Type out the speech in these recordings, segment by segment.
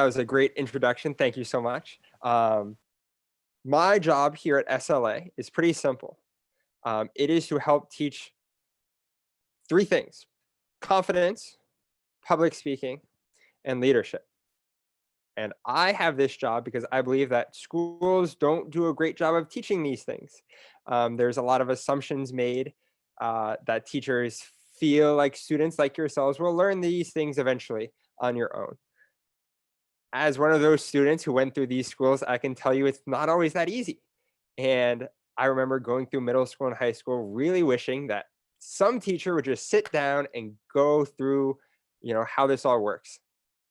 That was a great introduction. Thank you so much. My job here at SLA is pretty simple. It is to help teach three things: confidence, public speaking, and leadership. And I have this job because I believe that schools don't do a great job of teaching these things. There's a lot of assumptions made that teachers feel like students like yourselves will learn these things eventually on your own. As one of those students who went through these schools, I can tell you it's not always that easy. And I remember going through middle school and high school really wishing that some teacher would just sit down and go through, how this all works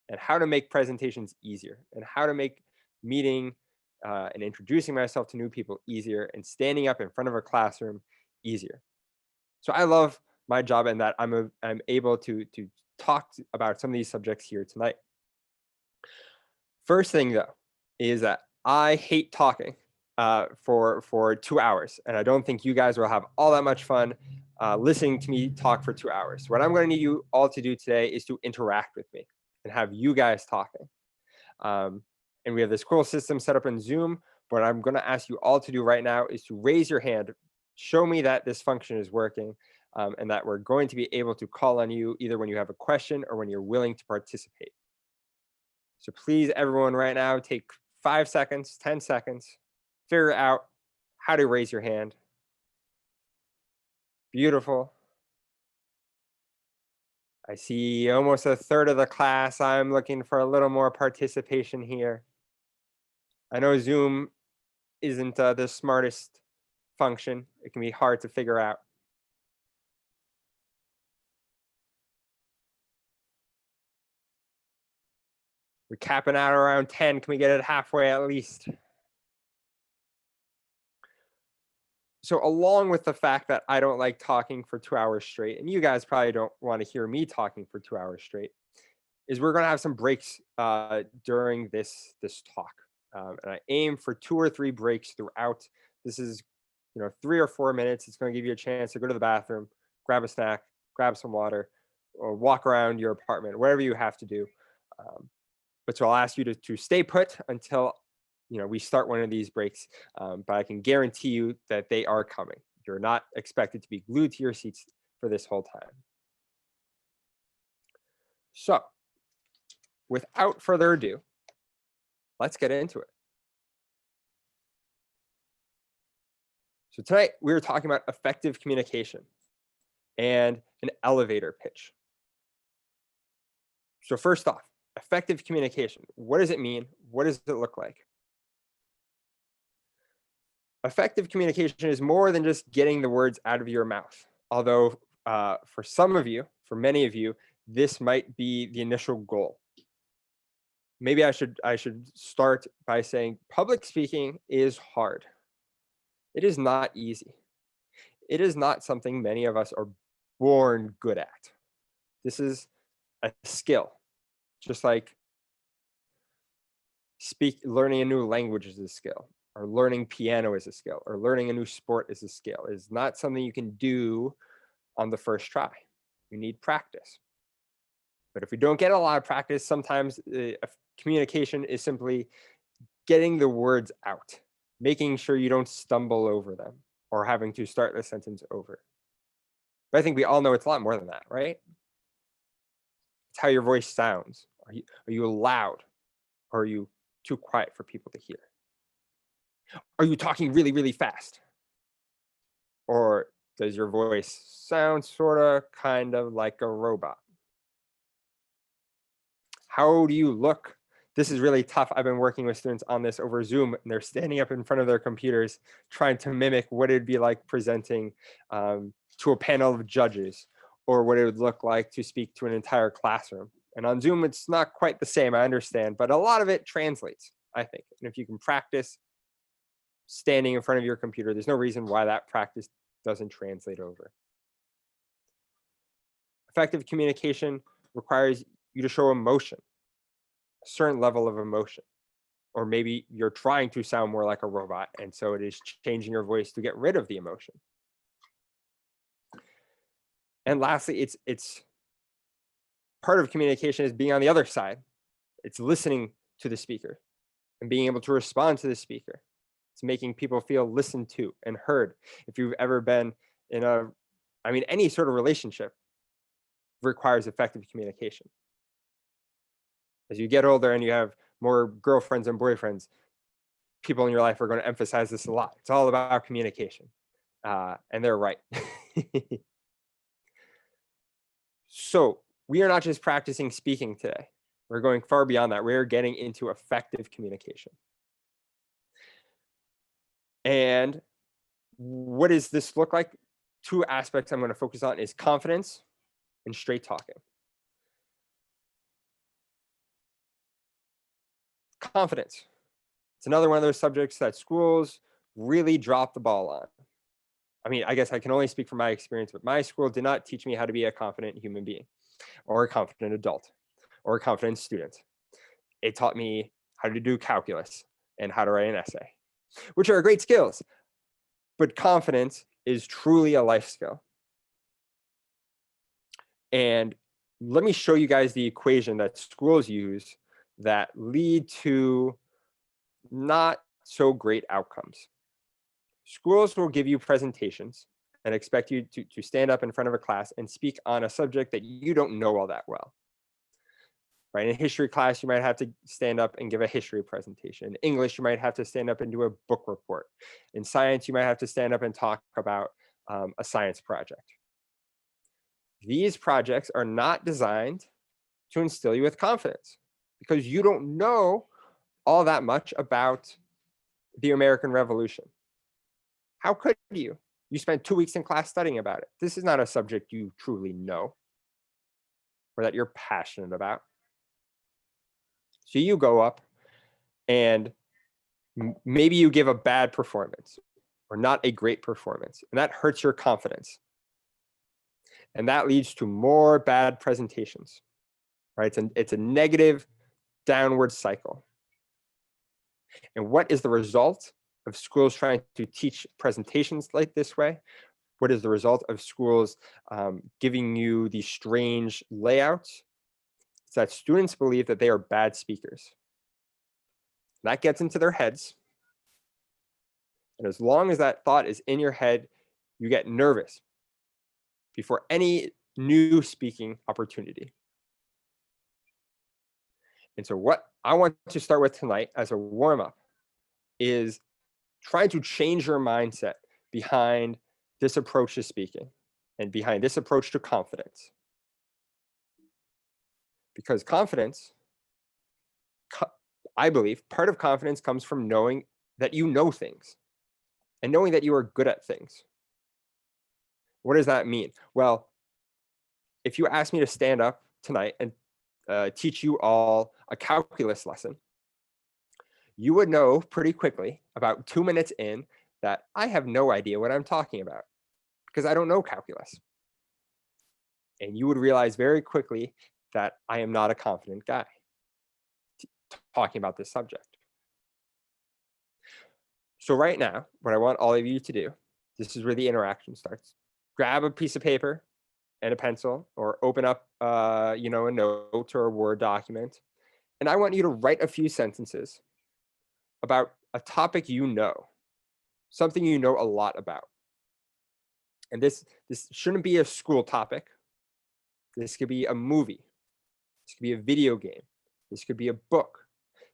and how to make presentations easier and how to make meeting and introducing myself to new people easier and standing up in front of a classroom easier. So I love my job in that I'm able to talk about some of these subjects here tonight. First thing though, is that I hate talking for 2 hours, and I don't think you guys will have all that much fun listening to me talk for 2 hours. What I'm going to need you all to do today is to interact with me and have you guys talking. And we have this cool system set up in Zoom. What I'm going to ask you all to do right now is to raise your hand, show me that this function is working, and that we're going to be able to call on you either when you have a question or when you're willing to participate. So please, everyone right now, take 5 seconds, 10 seconds, figure out how to raise your hand. Beautiful. I see almost a third of the class. I'm looking for a little more participation here. I know Zoom isn't the smartest function. It can be hard to figure out. We're capping out around 10. Can we get it halfway at least? So along with the fact that I don't like talking for 2 hours straight, and you guys probably don't want to hear me talking for 2 hours straight, is we're going to have some breaks during this talk. And I aim for 2 or 3 breaks throughout. This is 3 or 4 minutes. It's going to give you a chance to go to the bathroom, grab a snack, grab some water, or walk around your apartment, whatever you have to do. But so I'll ask you to stay put until we start one of these breaks, but I can guarantee you that they are coming. You're not expected to be glued to your seats for this whole time. So without further ado, let's get into it. So tonight we were talking about effective communication and an elevator pitch. So first off, effective communication. What does it mean? What does it look like? Effective communication is more than just getting the words out of your mouth. Although for some of you, for many of you, this might be the initial goal. Maybe I should start by saying public speaking is hard. It is not easy. It is not something many of us are born good at. This is a skill, just like learning a new language is a skill, or learning piano is a skill, or learning a new sport is a skill. It's not something you can do on the first try. You need practice. But if we don't get a lot of practice, sometimes communication is simply getting the words out, making sure you don't stumble over them or having to start the sentence over. But I think we all know it's a lot more than that, right? It's how your voice sounds. Are you loud, or are you too quiet for people to hear? Are you talking really, really fast? Or does your voice sound sort of kind of like a robot? How do you look? This is really tough. I've been working with students on this over Zoom, and they're standing up in front of their computers trying to mimic what it'd be like presenting to a panel of judges, or what it would look like to speak to an entire classroom. And on Zoom, it's not quite the same, I understand, but a lot of it translates, I think. And if you can practice standing in front of your computer, there's no reason why that practice doesn't translate over. Effective communication requires you to show emotion, a certain level of emotion. Or maybe you're trying to sound more like a robot, and so it is changing your voice to get rid of the emotion. And lastly, it's part of communication is being on the other side. It's listening to the speaker and being able to respond to the speaker. It's making people feel listened to and heard. If you've ever been in any sort of relationship requires effective communication. As you get older and you have more girlfriends and boyfriends, people in your life are going to emphasize this a lot. It's all about communication. And they're right. So we are not just practicing speaking today. We're going far beyond that. We're getting into effective communication. And what does this look like? Two aspects I'm going to focus on is confidence and straight talking. Confidence. It's another one of those subjects that schools really drop the ball on. I mean, I guess I can only speak from my experience, but my school did not teach me how to be a confident human being or a confident adult or a confident student. It taught me how to do calculus and how to write an essay, which are great skills. But confidence is truly a life skill. And let me show you guys the equation that schools use that lead to not so great outcomes. Schools will give you presentations and expect you to stand up in front of a class and speak on a subject that you don't know all that well. Right? In history class, you might have to stand up and give a history presentation. In English, you might have to stand up and do a book report. In science, you might have to stand up and talk about a science project. These projects are not designed to instill you with confidence because you don't know all that much about the American Revolution. How could you? You spent 2 weeks in class studying about it. This is not a subject you truly know or that you're passionate about. So you go up and maybe you give a bad performance or not a great performance, and that hurts your confidence. And that leads to more bad presentations, right? It's a negative downward cycle. And what is the result of schools trying to teach presentations like this way? What is the result of schools giving you these strange layouts? It's that students believe that they are bad speakers. That gets into their heads. And as long as that thought is in your head, you get nervous before any new speaking opportunity. And so what I want to start with tonight as a warm-up is trying to change your mindset behind this approach to speaking and behind this approach to confidence. Because confidence, I believe, part of confidence comes from knowing that you know things and knowing that you are good at things. What does that mean? Well, if you ask me to stand up tonight and teach you all a calculus lesson, you would know pretty quickly, about 2 minutes in, that I have no idea what I'm talking about because I don't know calculus. And you would realize very quickly that I am not a confident guy talking about this subject. So right now, what I want all of you to do, this is where the interaction starts. Grab a piece of paper and a pencil, or open up a note or a Word document. And I want you to write a few sentences about a topic you know, something you know a lot about. And this shouldn't be a school topic. This could be a movie. This could be a video game. This could be a book.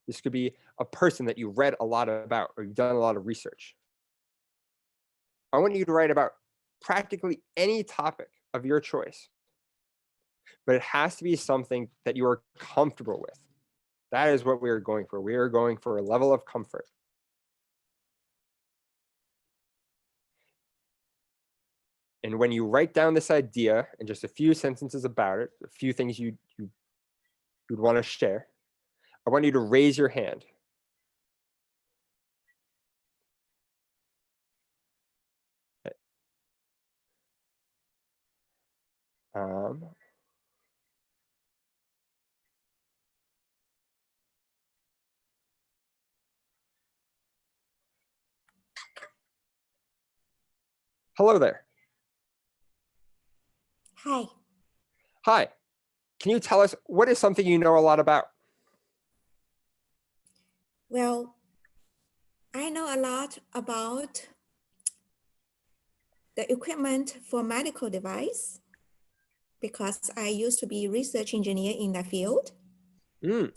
This could be a person that you read a lot about or you've done a lot of research. I want you to write about practically any topic of your choice, but it has to be something that you are comfortable with. That is what we are going for. We are going for a level of comfort. And when you write down this idea and just a few sentences about it, a few things you'd want to share, I want you to raise your hand. Hello there. Hi. Hi. Can you tell us what is something you know a lot about? Well, I know a lot about the equipment for medical device because I used to be research engineer in that field. Mm,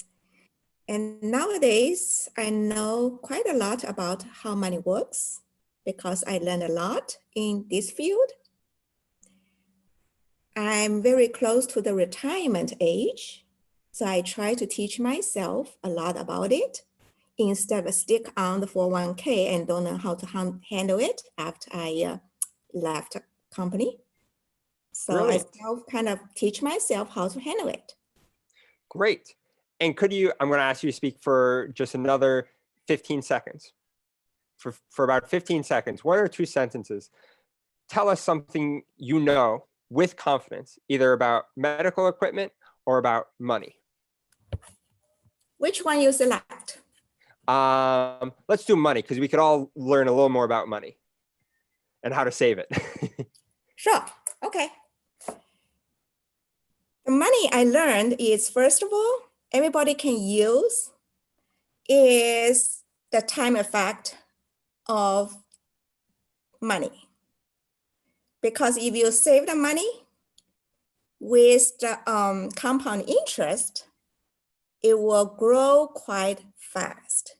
And nowadays, I know quite a lot about how money works because I learned a lot in this field. I'm very close to the retirement age, so I try to teach myself a lot about it instead of stick on the 401k and don't know how to handle it after I left company. So I brilliant. self kind of teach myself how to handle it. Great. And could you, I'm going to ask you to speak for just another 15 seconds. For about 15 seconds, one or two sentences. Tell us something you know with confidence, either about medical equipment or about money. Which one you select? Let's do money because we could all learn a little more about money and how to save it. Sure. Okay. The money I learned is, first of all, everybody can use is the time effect of money. Because if you save the money with the compound interest, it will grow quite fast.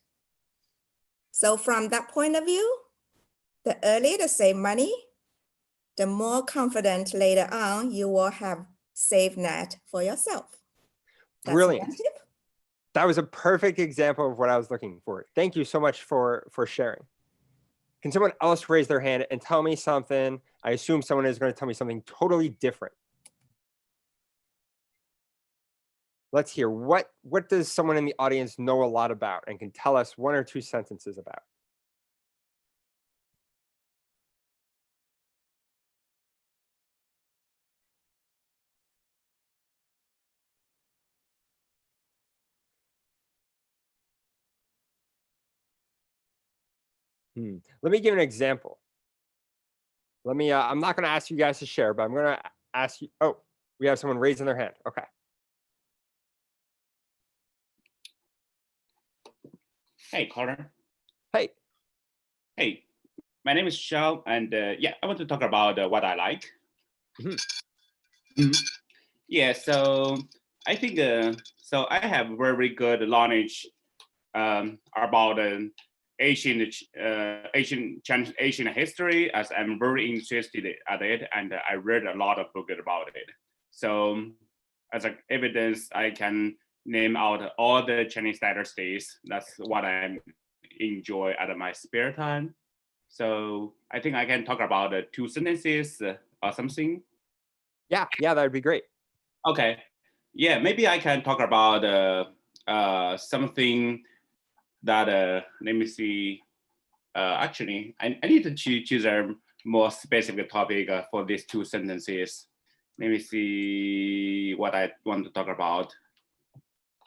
So from that point of view, the earlier to save money, the more confident later on you will have saved net for yourself. That's Brilliant. one tip. That was a perfect example of what I was looking for. Thank you so much for sharing. Can someone else raise their hand and tell me something? I assume someone is going to tell me something totally different. Let's hear what does someone in the audience know a lot about and can tell us one or two sentences about? Let me give an example. Let me, I'm not going to ask you guys to share, but I'm going to ask you. Oh, we have someone raising their hand. Okay. Hey, Carter. Hey. Hey, my name is Shao, and yeah, I want to talk about what I like. Yeah, so I think so. I have very good knowledge about Asian history, as I'm very interested at it, and I read a lot of books about it. So, as an evidence, I can name out all the Chinese dynasties. That's what I enjoy at my spare time. So I think I can talk about two sentences or something. Yeah, that would be great. Okay. Yeah, maybe I can talk about something that, let me see. Actually, I need to choose a more specific topic for these two sentences. Let me see what I want to talk about.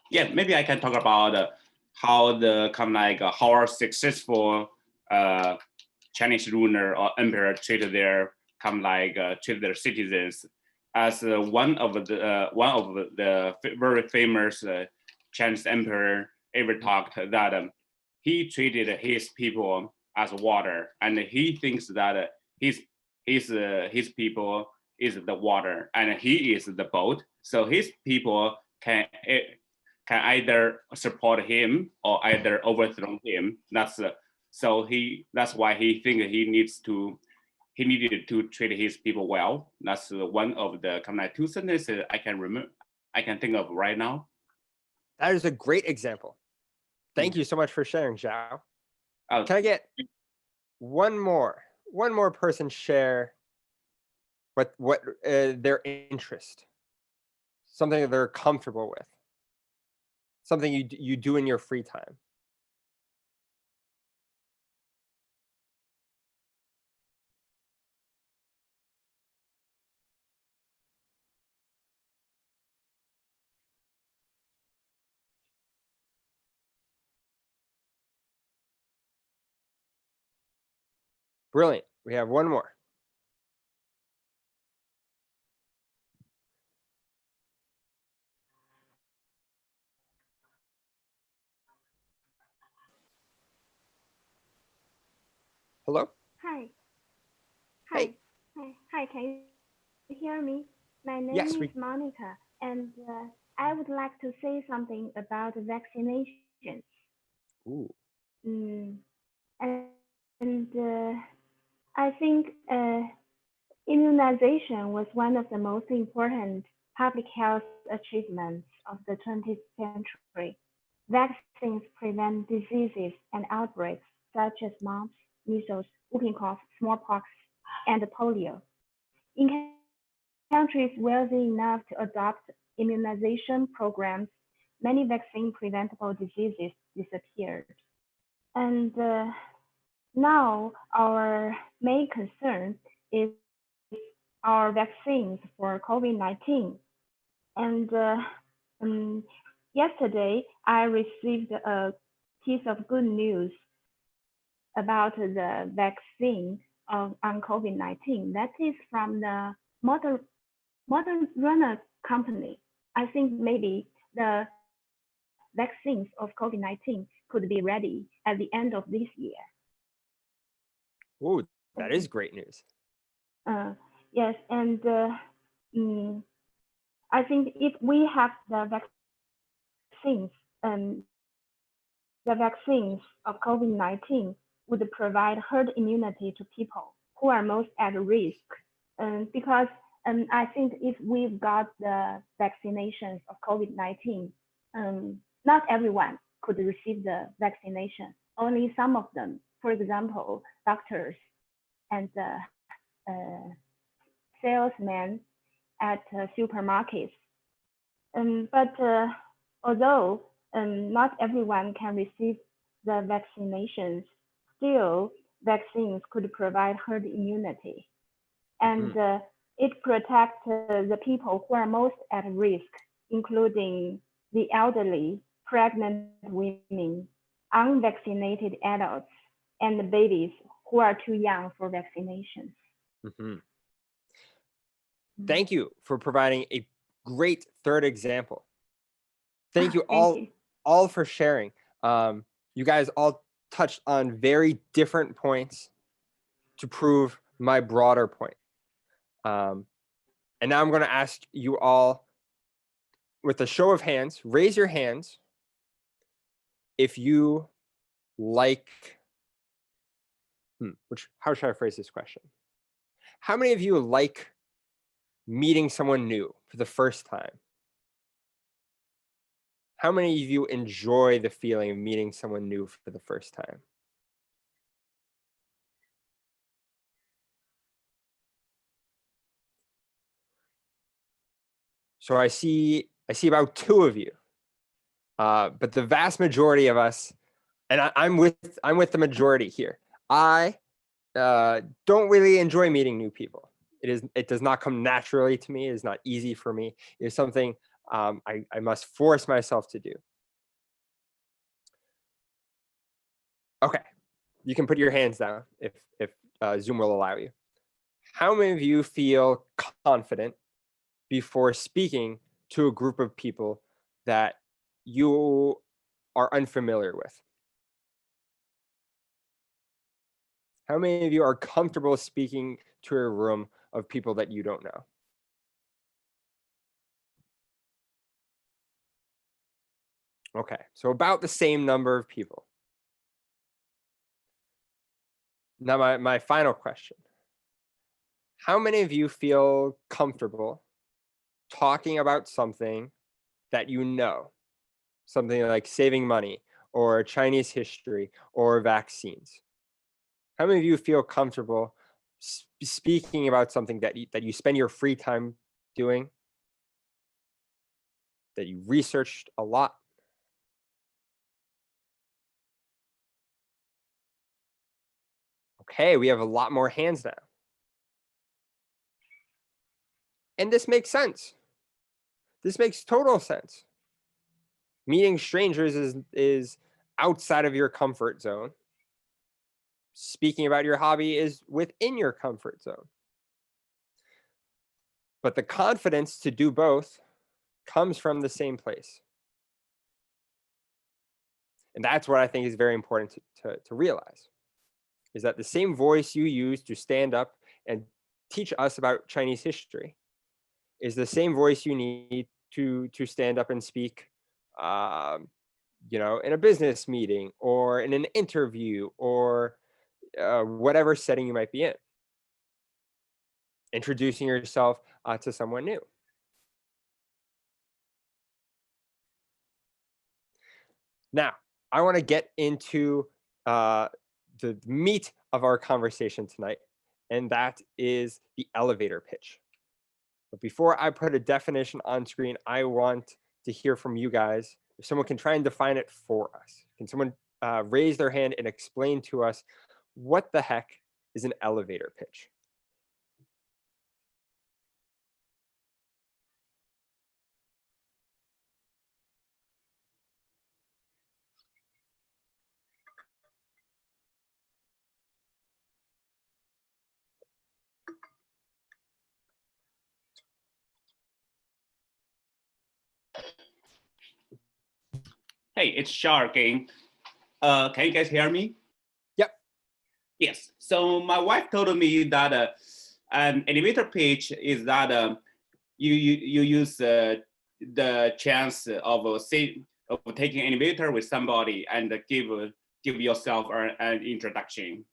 Yeah, maybe I can talk about how the kind of like how our successful Chinese ruler or emperor treated their treated their citizens. As one of the very famous Chinese emperor ever talked that he treated his people as water, and he thinks that his people is the water, and he is the boat. So his people can either support him or either overthrow him. That's why he think he needed to treat his people well. That's one of the kind of two sentences I can think of right now. That is a great example. Thank you so much for sharing, Zhao. Oh, Can I get one more person share what their interest, something that they're comfortable with, something you do in your free time? Brilliant. We have one more. Hello? Hi. Hey. Hi, can you hear me? My Yes, name is Monica, and I would like to say something about vaccinations. Ooh. Mm, and I think immunization was one of the most important public health achievements of the 20th century. Vaccines prevent diseases and outbreaks such as mumps, measles, whooping cough, smallpox, and polio. In countries wealthy enough to adopt immunization programs, many vaccine-preventable diseases disappeared. And now our main concern is our vaccines for COVID-19. And yesterday, I received a piece of good news about the vaccine on COVID-19. That is from the Moderna company. I think maybe the vaccines of COVID-19 could be ready at the end of this year. Ooh, that is great news. Yes, and I think if we have the vaccines of COVID-19 would provide herd immunity to people who are most at risk. Because I think if we've got the vaccinations of COVID-19, not everyone could receive the vaccination. Only some of them, for example, doctors and salesmen at supermarkets. But although not everyone can receive the vaccinations, still vaccines could provide herd immunity. And it protects the people who are most at risk, including the elderly, pregnant women, unvaccinated adults, and the babies who are too young for vaccinations. Thank you for providing a great third example. Thank you all for sharing. You guys all touched on very different points to prove my broader point. And now I'm going to ask you all, with a show of hands, raise your hands if you like, how should I phrase this question? How many of you like meeting someone new for the first time? How many of you enjoy the feeling of meeting someone new for the first time? So I see about 2 of you, but the vast majority of us, and I'm with the majority here. I don't really enjoy meeting new people. It does not come naturally to me. It is not easy for me. It is something I must force myself to do. Okay, you can put your hands down if Zoom will allow you. How many of you feel confident before speaking to a group of people that you are unfamiliar with? How many of you are comfortable speaking to a room of people that you don't know? Okay, so about the same number of people. Now my final question. How many of you feel comfortable talking about something that you know? Something like saving money or Chinese history or vaccines? How many of you feel comfortable speaking about something that you spend your free time doing, that you researched a lot? Okay, we have a lot more hands now. And this makes sense. This makes total sense. Meeting strangers is outside of your comfort zone. Speaking about your hobby is within your comfort zone. But the confidence to do both comes from the same place. And that's what I think is very important to realize. is that the same voice you use to stand up and teach us about Chinese history is the same voice you need to stand up and speak, you know, in a business meeting or in an interview or whatever setting you might be in. Introducing yourself to someone new. Now, I want to get into the meat of our conversation tonight, and that is the elevator pitch. But before I put a definition on screen, I want to hear from you guys. If someone can try and define it for us. Can someone raise their hand and explain to us what the heck is an elevator pitch? Hey, it's Shar again. Can you guys hear me? Yep. Yes. So my wife told me that an elevator pitch is that you use the chance of taking an elevator with somebody and give yourself an introduction.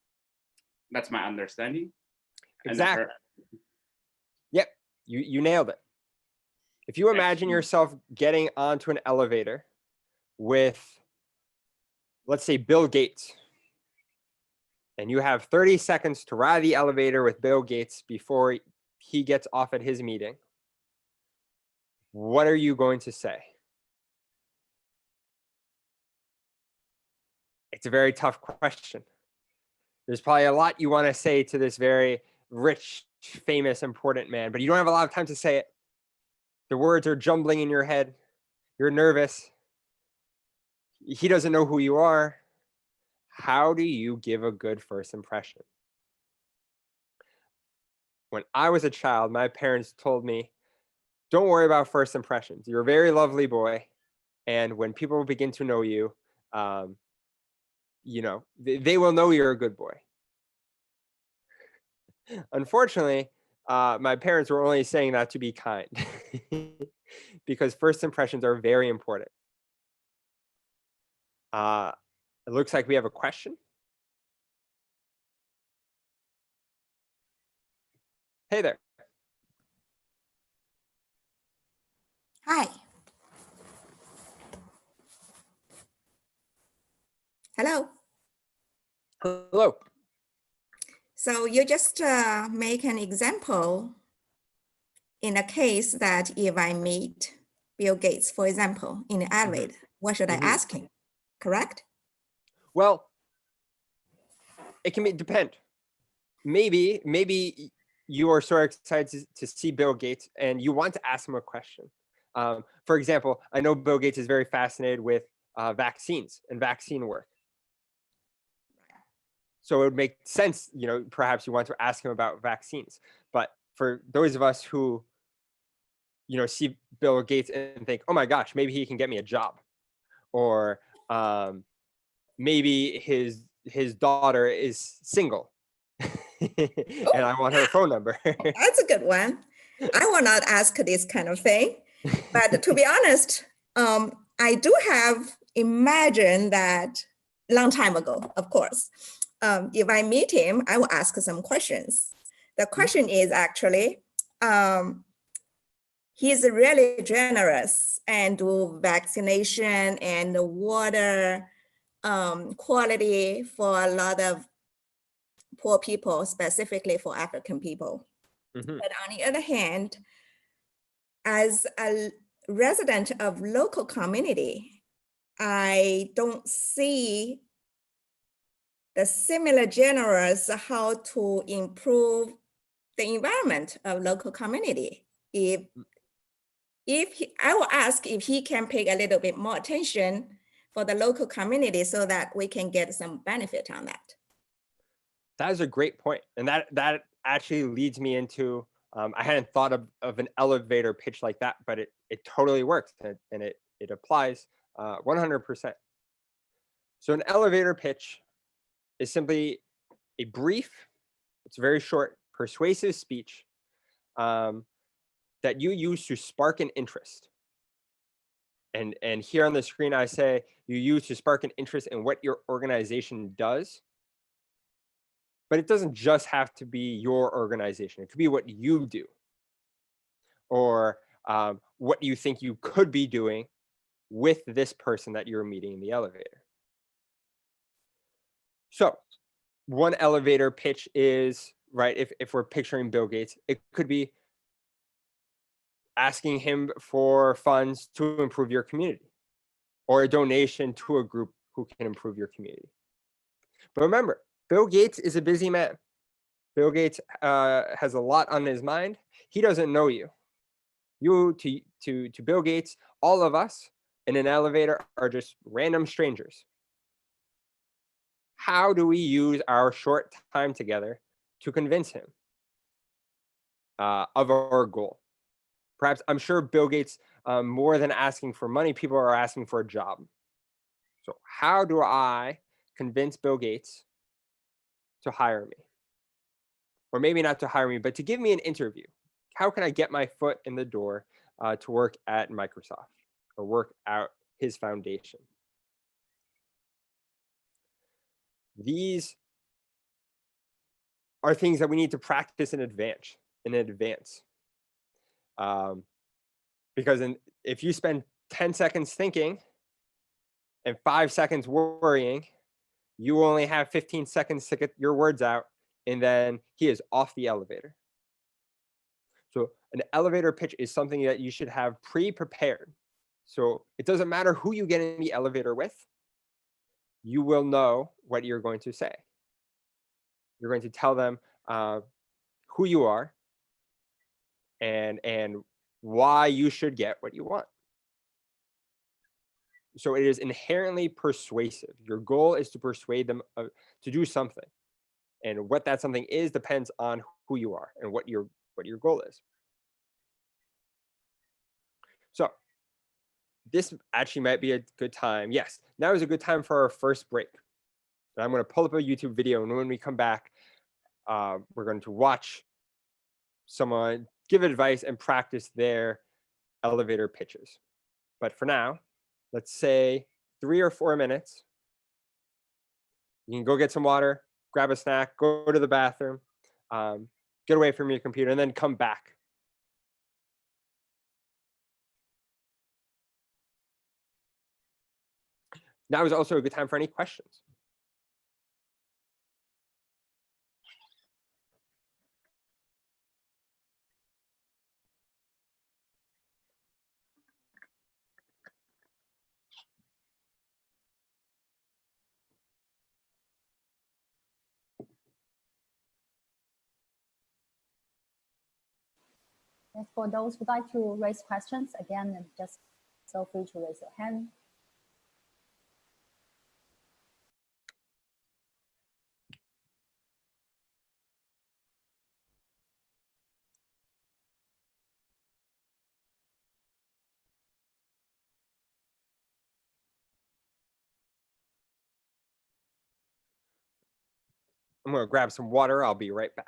That's my understanding. Exactly. Yep. You nailed it. If you imagine yourself getting onto an elevator with, let's say, Bill Gates, and you have 30 seconds to ride the elevator with Bill Gates before he gets off at his meeting, what are you going to say? It's a very tough question. There's probably a lot you want to say to this very rich, famous, important man, but you don't have a lot of time to say it. The words are jumbling in your head. You're nervous. He doesn't know who you are. How do you give a good first impression? When I was a child, my parents told me, don't worry about first impressions. You're a very lovely boy. And when people begin to know you, you know, they will know you're a good boy. Unfortunately, my parents were only saying that to be kind because first impressions are very important. It looks like we have a question. Hey there. Hi. Hello. Hello. So you just make an example in a case that if I meet Bill Gates, for example, in the elevator, what should I ask him? Correct? Well, it can depend. Maybe you are so excited to see Bill Gates and you want to ask him a question. For example, I know Bill Gates is very fascinated with vaccines and vaccine work. So it would make sense, you know, perhaps you want to ask him about vaccines. But for those of us who, you know, see Bill Gates and think, oh my gosh, maybe he can get me a job, or maybe his daughter is single and I want her phone number. That's a good one. I will not ask this kind of thing, but to be honest, I do have imagined that long time ago, of course. If I meet him, I will ask some questions. The question is actually, he's really generous and do vaccination and water quality for a lot of poor people, specifically for African people. But on the other hand, as a resident of local community, I don't see the similar generous how to improve the environment of local community. I will ask if he can pay a little bit more attention for the local community so that we can get some benefit on that. That is a great point. And that actually leads me into, I hadn't thought of an elevator pitch like that, but it totally works and it applies 100%. So an elevator pitch is simply a brief, it's very short, persuasive speech that you use to spark an interest. And here on the screen, I say you use to spark an interest in what your organization does. But it doesn't just have to be your organization. It could be what you do, or what you think you could be doing with this person that you're meeting in the elevator. So one elevator pitch is, right, if we're picturing Bill Gates, it could be asking him for funds to improve your community, or a donation to a group who can improve your community. But remember, Bill Gates is a busy man. Bill Gates has a lot on his mind. He doesn't know you. You to Bill Gates, all of us in an elevator are just random strangers. How do we use our short time together to convince him of our goal? Perhaps, I'm sure Bill Gates, more than asking for money, people are asking for a job. So how do I convince Bill Gates to hire me? Or maybe not to hire me, but to give me an interview. How can I get my foot in the door to work at Microsoft or work out his foundation? These are things that we need to practice in advance. Because if you spend 10 seconds thinking and 5 seconds worrying, you only have 15 seconds to get your words out, and then he is off the elevator. So an elevator pitch is something that you should have pre-prepared. So it doesn't matter who you get in the elevator with, you will know what you're going to say. You're going to tell them who you are and why you should get what you want. So it is inherently persuasive. Your goal is to persuade them to do something. And what that something is depends on who you are and what your goal is. So this actually might be a good time. Yes, now is a good time for our first break. And I'm going to pull up a YouTube video, and when we come back, we're going to watch someone give advice and practice their elevator pitches. But for now, let's say 3 or 4 minutes. You can go get some water, grab a snack, go to the bathroom, get away from your computer, and then come back. Now is also a good time for any questions. And for those who'd like to raise questions, again, just feel free to raise your hand. I'm going to grab some water. I'll be right back.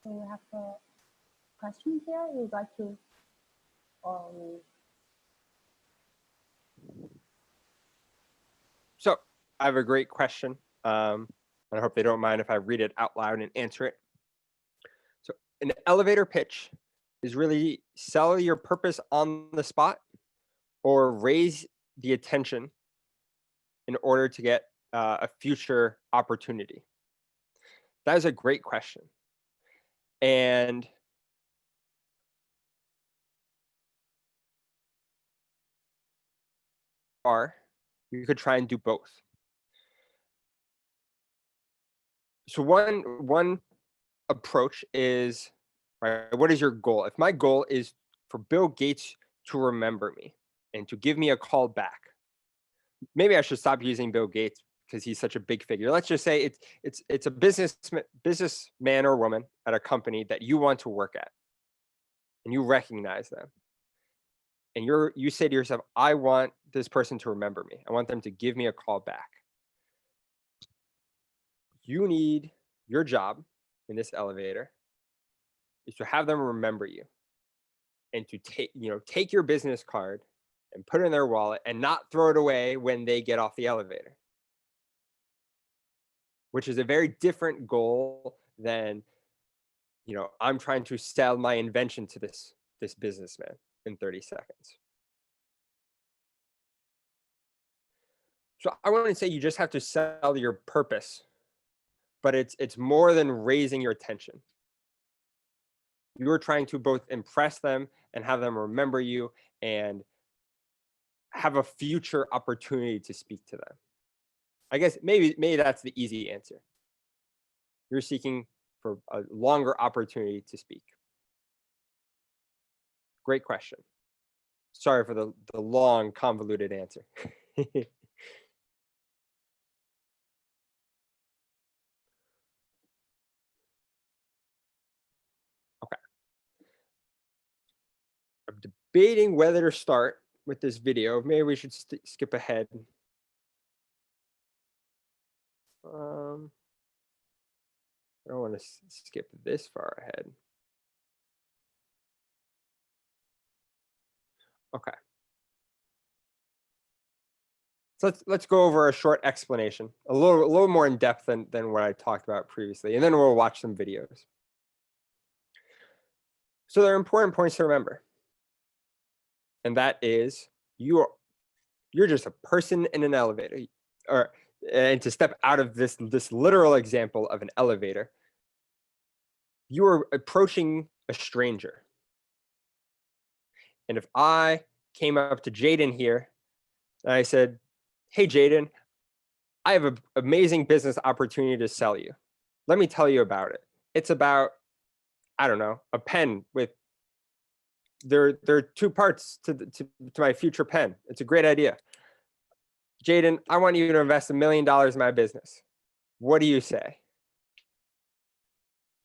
So we have a question here. You'd like to, So I have a great question. And I hope they don't mind if I read it out loud and answer it. So an elevator pitch is really sell your purpose on the spot or raise the attention in order to get a future opportunity. That is a great question. And you could try and do both. So one approach is, right, what is your goal? If my goal is for Bill Gates to remember me and to give me a call back, maybe I should stop using Bill Gates because he's such a big figure. Let's just say it's a businessman or woman at a company that you want to work at, and you recognize them, and you say to yourself, I want this person to remember me. I want them to give me a call back. Your job in this elevator is to have them remember you and to take your business card and put it in their wallet and not throw it away when they get off the elevator, which is a very different goal than, I'm trying to sell my invention to this businessman in 30 seconds. So I want to say you just have to sell your purpose, but it's more than raising your attention. You're trying to both impress them and have them remember you and have a future opportunity to speak to them. I guess maybe that's the easy answer. You're seeking for a longer opportunity to speak. Great question. Sorry for the long, convoluted answer. Okay. I'm debating whether to start with this video. Maybe we should skip ahead. I don't want to skip this far ahead. Okay. So let's go over a short explanation, a little more in depth than what I talked about previously, and then we'll watch some videos. So there are important points to remember, and that is you're just a person in an elevator, and to step out of this literal example of an elevator, you are approaching a stranger. And if I came up to Jaden here and I said, hey, Jaden, I have an amazing business opportunity to sell you. Let me tell you about it. It's about, I don't know, a pen with, there are two parts to my future pen. It's a great idea. Jaden, I want you to invest $1 million in my business. What do you say?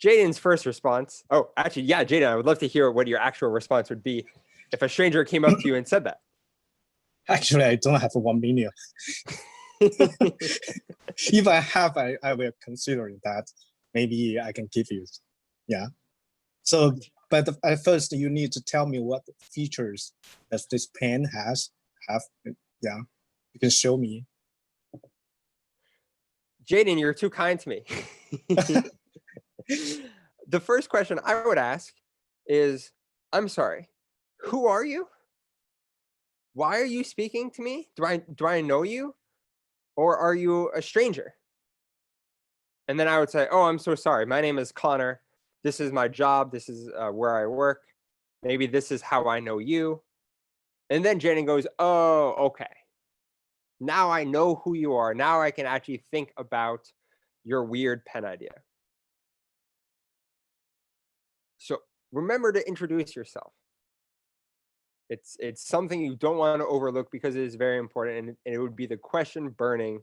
Jaden's first response, oh, actually, yeah, Jaden, I would love to hear what your actual response would be if a stranger came up to you and said that. Actually, I don't have 1 million. If I have, I will consider that. Maybe I can give you. Yeah. So, but at first you need to tell me what features does this pen have. Yeah, you can show me. Jaden, you're too kind to me. The first question I would ask is, I'm sorry, who are you? Why are you speaking to me? Do I know you? Or are you a stranger? And then I would say, oh, I'm so sorry. My name is Connor. This is my job. This is where I work. Maybe this is how I know you. And then Jaden goes, oh, okay. Now I know who you are. Now I can actually think about your weird pen idea. So remember to introduce yourself. It's something you don't want to overlook because it is very important, and it would be the question burning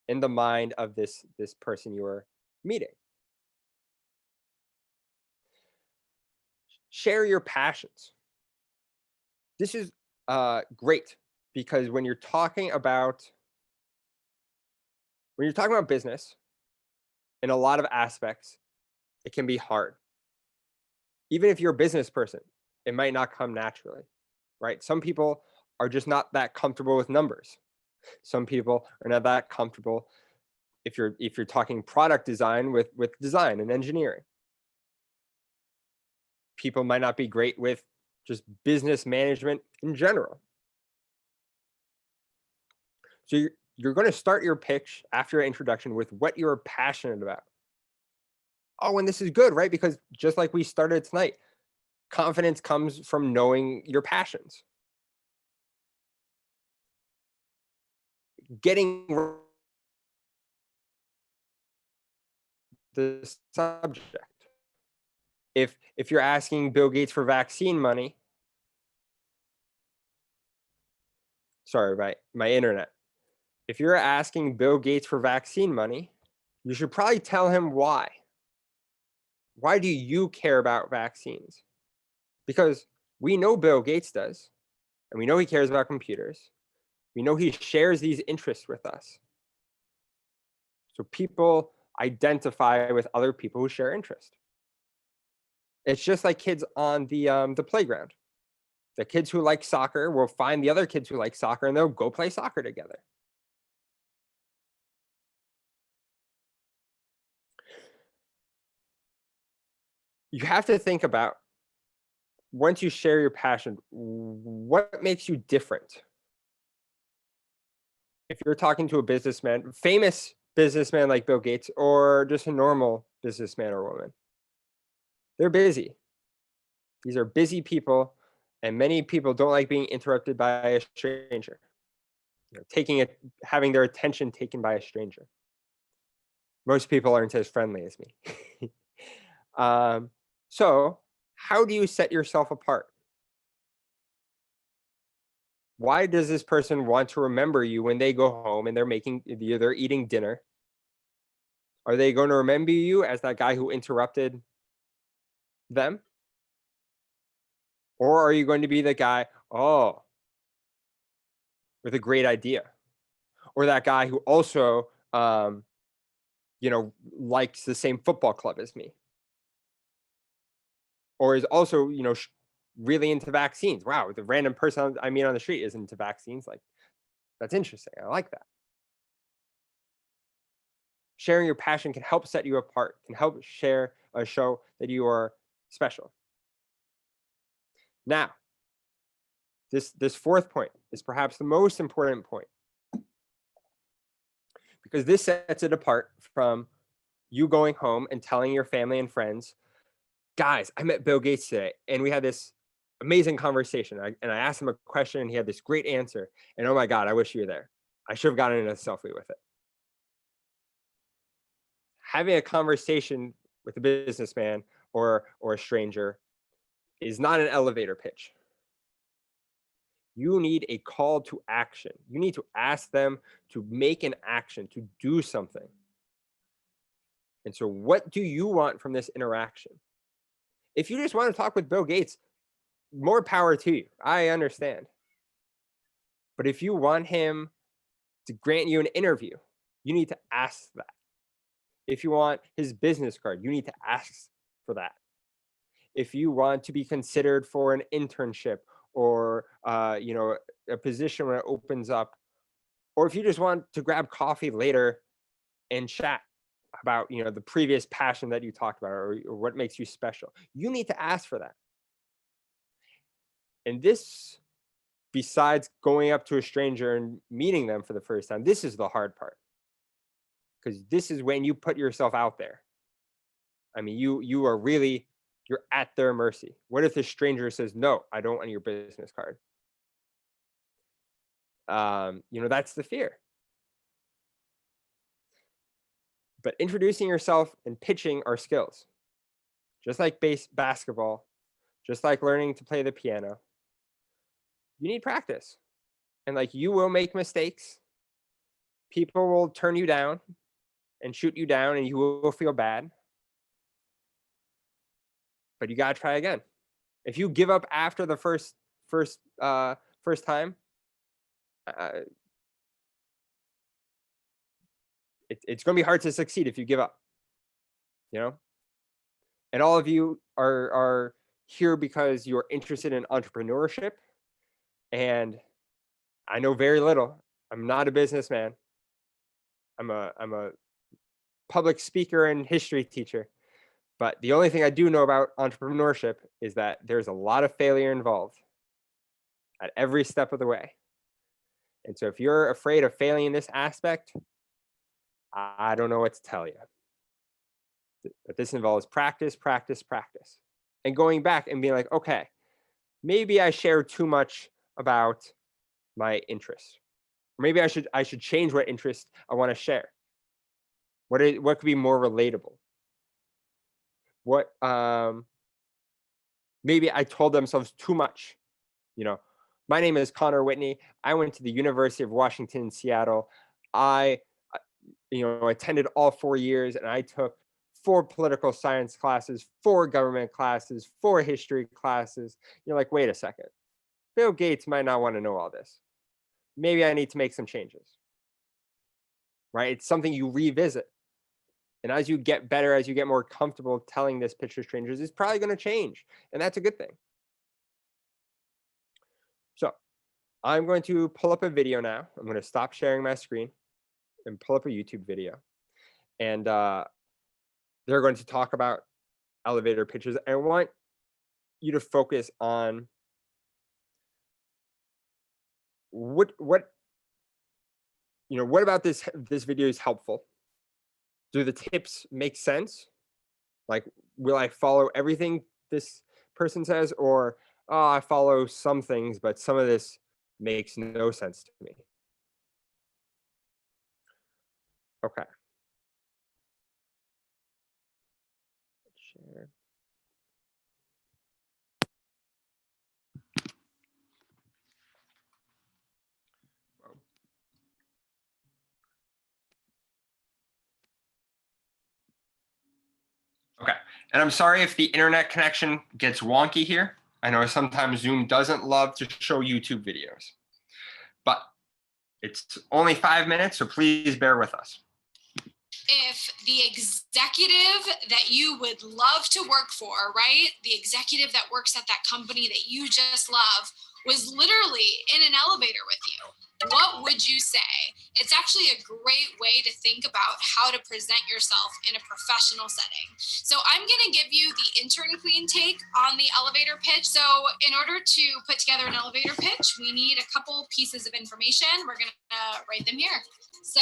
in the mind of this person you are meeting. Share your passions. This is great because when you're talking about business, in a lot of aspects, it can be hard. Even if you're a business person, it might not come naturally, right? Some people are just not that comfortable with numbers. Some people are not that comfortable if you're talking product design with design and engineering. People might not be great with just business management in general. So you're going to start your pitch after your introduction with what you're passionate about. Oh, and this is good, right? Because just like we started tonight, confidence comes from knowing your passions. Getting the subject. If you're asking Bill Gates for vaccine money, sorry, my internet. If you're asking Bill Gates for vaccine money, you should probably tell him why. Why do you care about vaccines? Because we know Bill Gates does, and we know he cares about computers. We know he shares these interests with us. So people identify with other people who share interest. It's just like kids on the playground. The kids who like soccer will find the other kids who like soccer and they'll go play soccer together. You have to think about, once you share your passion, what makes you different? If you're talking to a businessman, famous businessman like Bill Gates, or just a normal businessman or woman, they're busy. These are busy people, and many people don't like being interrupted by a stranger. Having their attention taken by a stranger. Most people aren't as friendly as me. So how do you set yourself apart? Why does this person want to remember you when they go home and they're eating dinner? Are they going to remember you as that guy who interrupted them? Or are you going to be the guy, with a great idea? Or that guy who also, likes the same football club as me? Or is also, really into vaccines. Wow, the random person I meet on the street is into vaccines. Like, that's interesting. I like that. Sharing your passion can help set you apart, can help show that you are special. Now, this fourth point is perhaps the most important point, because this sets it apart from you going home and telling your family and friends, guys, I met Bill Gates today and we had this amazing conversation. I asked him a question and he had this great answer. And oh my God, I wish you were there. I should have gotten in a selfie with it. Having a conversation with a businessman or a stranger is not an elevator pitch. You need a call to action. You need to ask them to make an action, to do something. And so what do you want from this interaction? If you just want to talk with Bill Gates, more power to you. I understand. But if you want him to grant you an interview, you need to ask that. If you want his business card, you need to ask for that. If you want to be considered for an internship or a position when it opens up, or if you just want to grab coffee later and chat about the previous passion that you talked about or what makes you special, you need to ask for that. And this, besides going up to a stranger and meeting them for the first time, this is the hard part, because this is when you put yourself out there. I mean, you're at their mercy. What if the stranger says, no, I don't want your business card? That's the fear. But introducing yourself and pitching are skills. Just like basketball, just like learning to play the piano. You need practice. And you will make mistakes. People will turn you down and shoot you down and you will feel bad. But you got to try again. If you give up after the first time, it's going to be hard to succeed if you give up, And all of you are here because you're interested in entrepreneurship, and I know very little. I'm not a businessman. I'm a public speaker and history teacher. But the only thing I do know about entrepreneurship is that there's a lot of failure involved at every step of the way. And so if you're afraid of failing in this aspect, I don't know what to tell you. But this involves practice, practice, practice. And going back and being like, okay, maybe I shared too much about my interests. Maybe I should change what interest I want to share. What could be more relatable? What maybe I told themselves too much. You know, my name is Connor Whitney. I went to the University of Washington in Seattle. I attended all 4 years, and I took 4 political science classes, 4 government classes, 4 history classes. You're like, wait a second. Bill Gates might not want to know all this. Maybe I need to make some changes. Right? It's something you revisit. And as you get better, as you get more comfortable telling this pitch to strangers, it's probably going to change. And that's a good thing. So I'm going to pull up a video now. I'm going to stop sharing my screen and pull up a YouTube video. And they're going to talk about elevator pitches. I want you to focus on what about this video is helpful. Do the tips make sense? Like, will I follow everything this person says, or I follow some things, but some of this makes no sense to me? Okay. Share. Okay, and I'm sorry if the internet connection gets wonky here. I know sometimes Zoom doesn't love to show YouTube videos, but it's only 5 minutes, so please bear with us. If the executive that you would love to work for, right? The executive that works at that company that you just love was literally in an elevator with you, what would you say? It's actually a great way to think about how to present yourself in a professional setting. So I'm going to give you the intern queen take on the elevator pitch. So in order to put together an elevator pitch, we need a couple pieces of information. We're going to write them here. So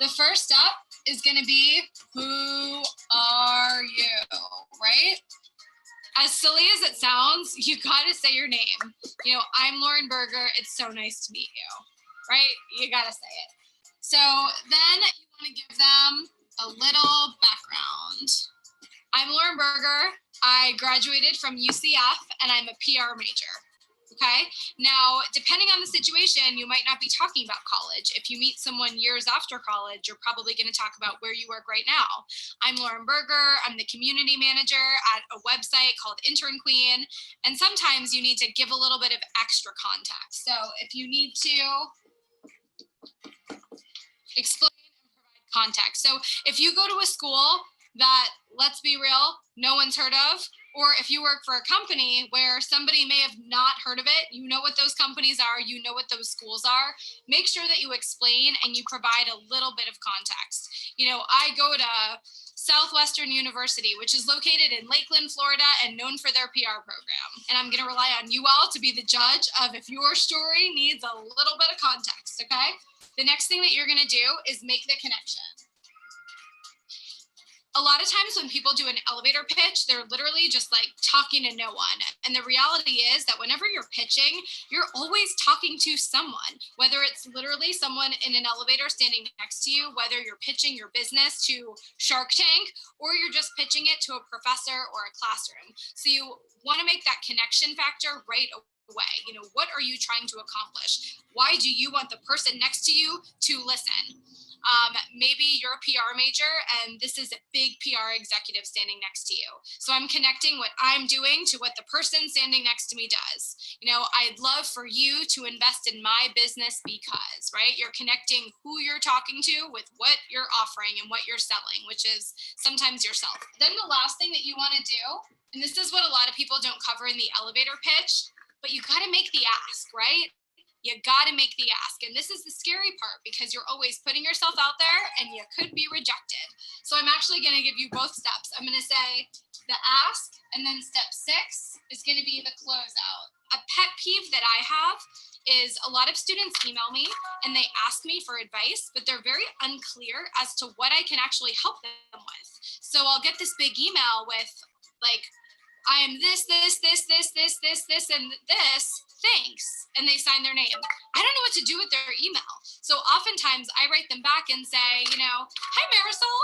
the first step is going to be, who are you, right? As silly as it sounds, you got to say your name. I'm Lauren Berger. It's so nice to meet you, right? You got to say it. So then you want to give them a little background. I'm Lauren Berger. I graduated from UCF and I'm a PR major. Okay. Now, depending on the situation, you might not be talking about college. If you meet someone years after college, you're probably going to talk about where you work right now. I'm Lauren Berger. I'm the community manager at a website called Intern Queen. And sometimes you need to give a little bit of extra context. So if you need to explain and provide context. So if you go to a school that, let's be real, no one's heard of, or if you work for a company where somebody may have not heard of it, you know what those companies are, you know what those schools are, make sure that you explain and you provide a little bit of context. I go to Southwestern University, which is located in Lakeland, Florida, and known for their PR program. And I'm gonna rely on you all to be the judge of if your story needs a little bit of context, okay? The next thing that you're gonna do is make the connection. A lot of times when people do an elevator pitch, they're literally just like talking to no one. And the reality is that whenever you're pitching, you're always talking to someone, whether it's literally someone in an elevator standing next to you, whether you're pitching your business to Shark Tank, or you're just pitching it to a professor or a classroom. So you want to make that connection factor right away. What are you trying to accomplish? Why do you want the person next to you to listen? Maybe you're a PR major and this is a big PR executive standing next to you. So I'm connecting what I'm doing to what the person standing next to me does. You know, I'd love for you to invest in my business because, right? You're connecting who you're talking to with what you're offering and what you're selling, which is sometimes yourself. Then the last thing that you want to do, and this is what a lot of people don't cover in the elevator pitch, but you got to make the ask, right? You got to make the ask. And this is the scary part because you're always putting yourself out there and you could be rejected. So I'm actually going to give you both steps. I'm going to say the ask, and then step 6 is going to be the closeout. A pet peeve that I have is a lot of students email me and they ask me for advice, but they're very unclear as to what I can actually help them with. So I'll get this big email with like, I am this, and this, thanks. And they sign their name. I don't know what to do with their email. So oftentimes I write them back and say, you know, hi Marisol,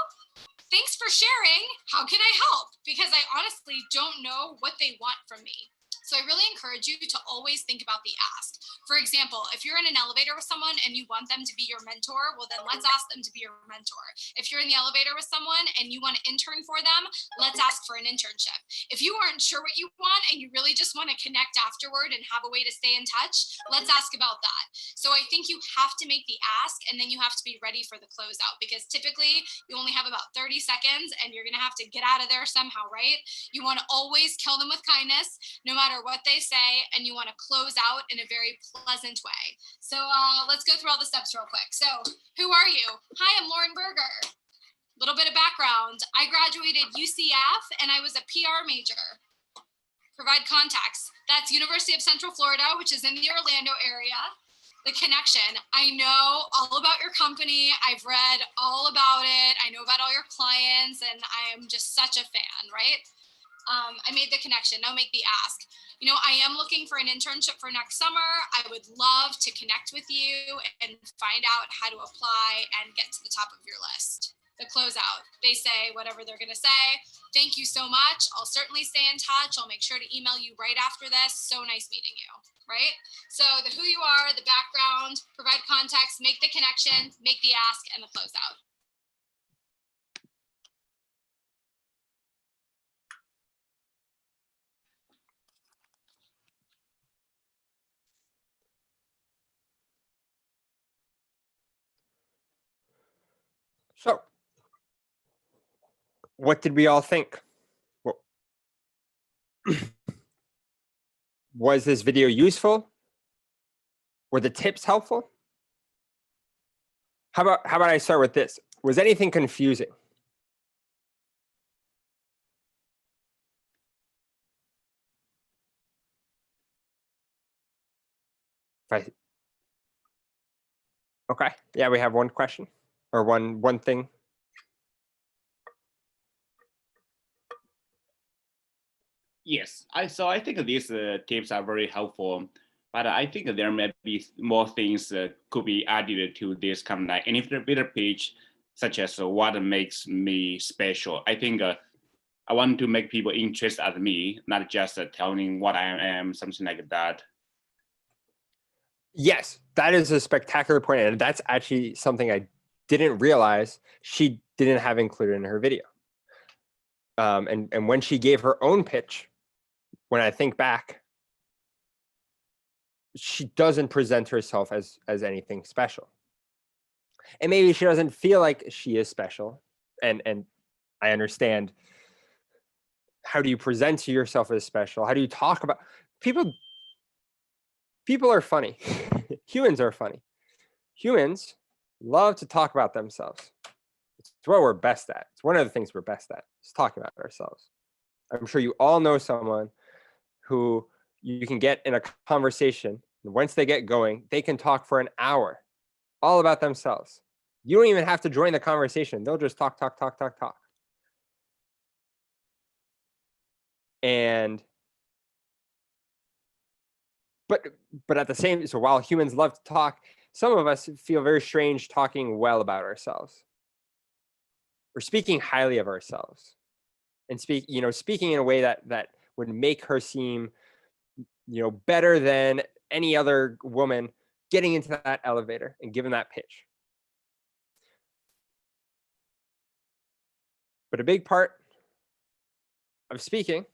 thanks for sharing. How can I help? Because I honestly don't know what they want from me. So I really encourage you to always think about the ask. For example, if you're in an elevator with someone and you want them to be your mentor, well, then let's ask them to be your mentor. If you're in the elevator with someone and you want to intern for them, let's ask for an internship. If you aren't sure what you want and you really just want to connect afterward and have a way to stay in touch, let's ask about that. So I think you have to make the ask and then you have to be ready for the closeout because typically you only have about 30 seconds and you're going to have to get out of there somehow, right? You want to always kill them with kindness, no matter what they say, and you want to close out in a very pleasant way. So let's go through all the steps real quick. So who are you? Hi, I'm Lauren Berger. Little bit of background. I graduated UCF and I was a PR major. Provide contacts. That's University of Central Florida, which is in the Orlando area. The connection. I know all about your company. I've read all about it. I know about all your clients and I am just such a fan, right? I made the connection. Now make the ask. You know, I am looking for an internship for next summer. I would love to connect with you and find out how to apply and get to the top of your list. The closeout. They say whatever they're going to say. Thank you so much. I'll certainly stay in touch. I'll make sure to email you right after this. So nice meeting you, right? So the who you are, the background, provide context, make the connection, make the ask, and the closeout. So, what did we all think? Was this video useful? Were the tips helpful? How about I start with this? Was anything confusing? Okay, yeah, we have one question or one thing. Yes, I think these tips are very helpful, but I think there may be more things could be added to this kind of like an elevator page, such as what makes me special. I think I want to make people interested in me, not just telling what I am, something like that. Yes, that is a spectacular point, and that's actually something I didn't realize she didn't have included in her video. And when she gave her own pitch, when I think back, she doesn't present herself as anything special. And maybe she doesn't feel like she is special. And I understand, how do you present yourself as special? How do you talk about people? People are funny. Humans are funny. Humans love to talk about themselves. It's what we're best at. It's one of the things we're best at, is talking about ourselves. I'm sure you all know someone who you can get in a conversation, and once they get going, they can talk for an hour all about themselves. You don't even have to join the conversation. They'll just talk. And but at the same, so while humans love to talk, some of us feel very strange talking well about ourselves. We're speaking highly of ourselves and speaking in a way that would make her seem, better than any other woman getting into that elevator and giving that pitch. But a big part of speaking,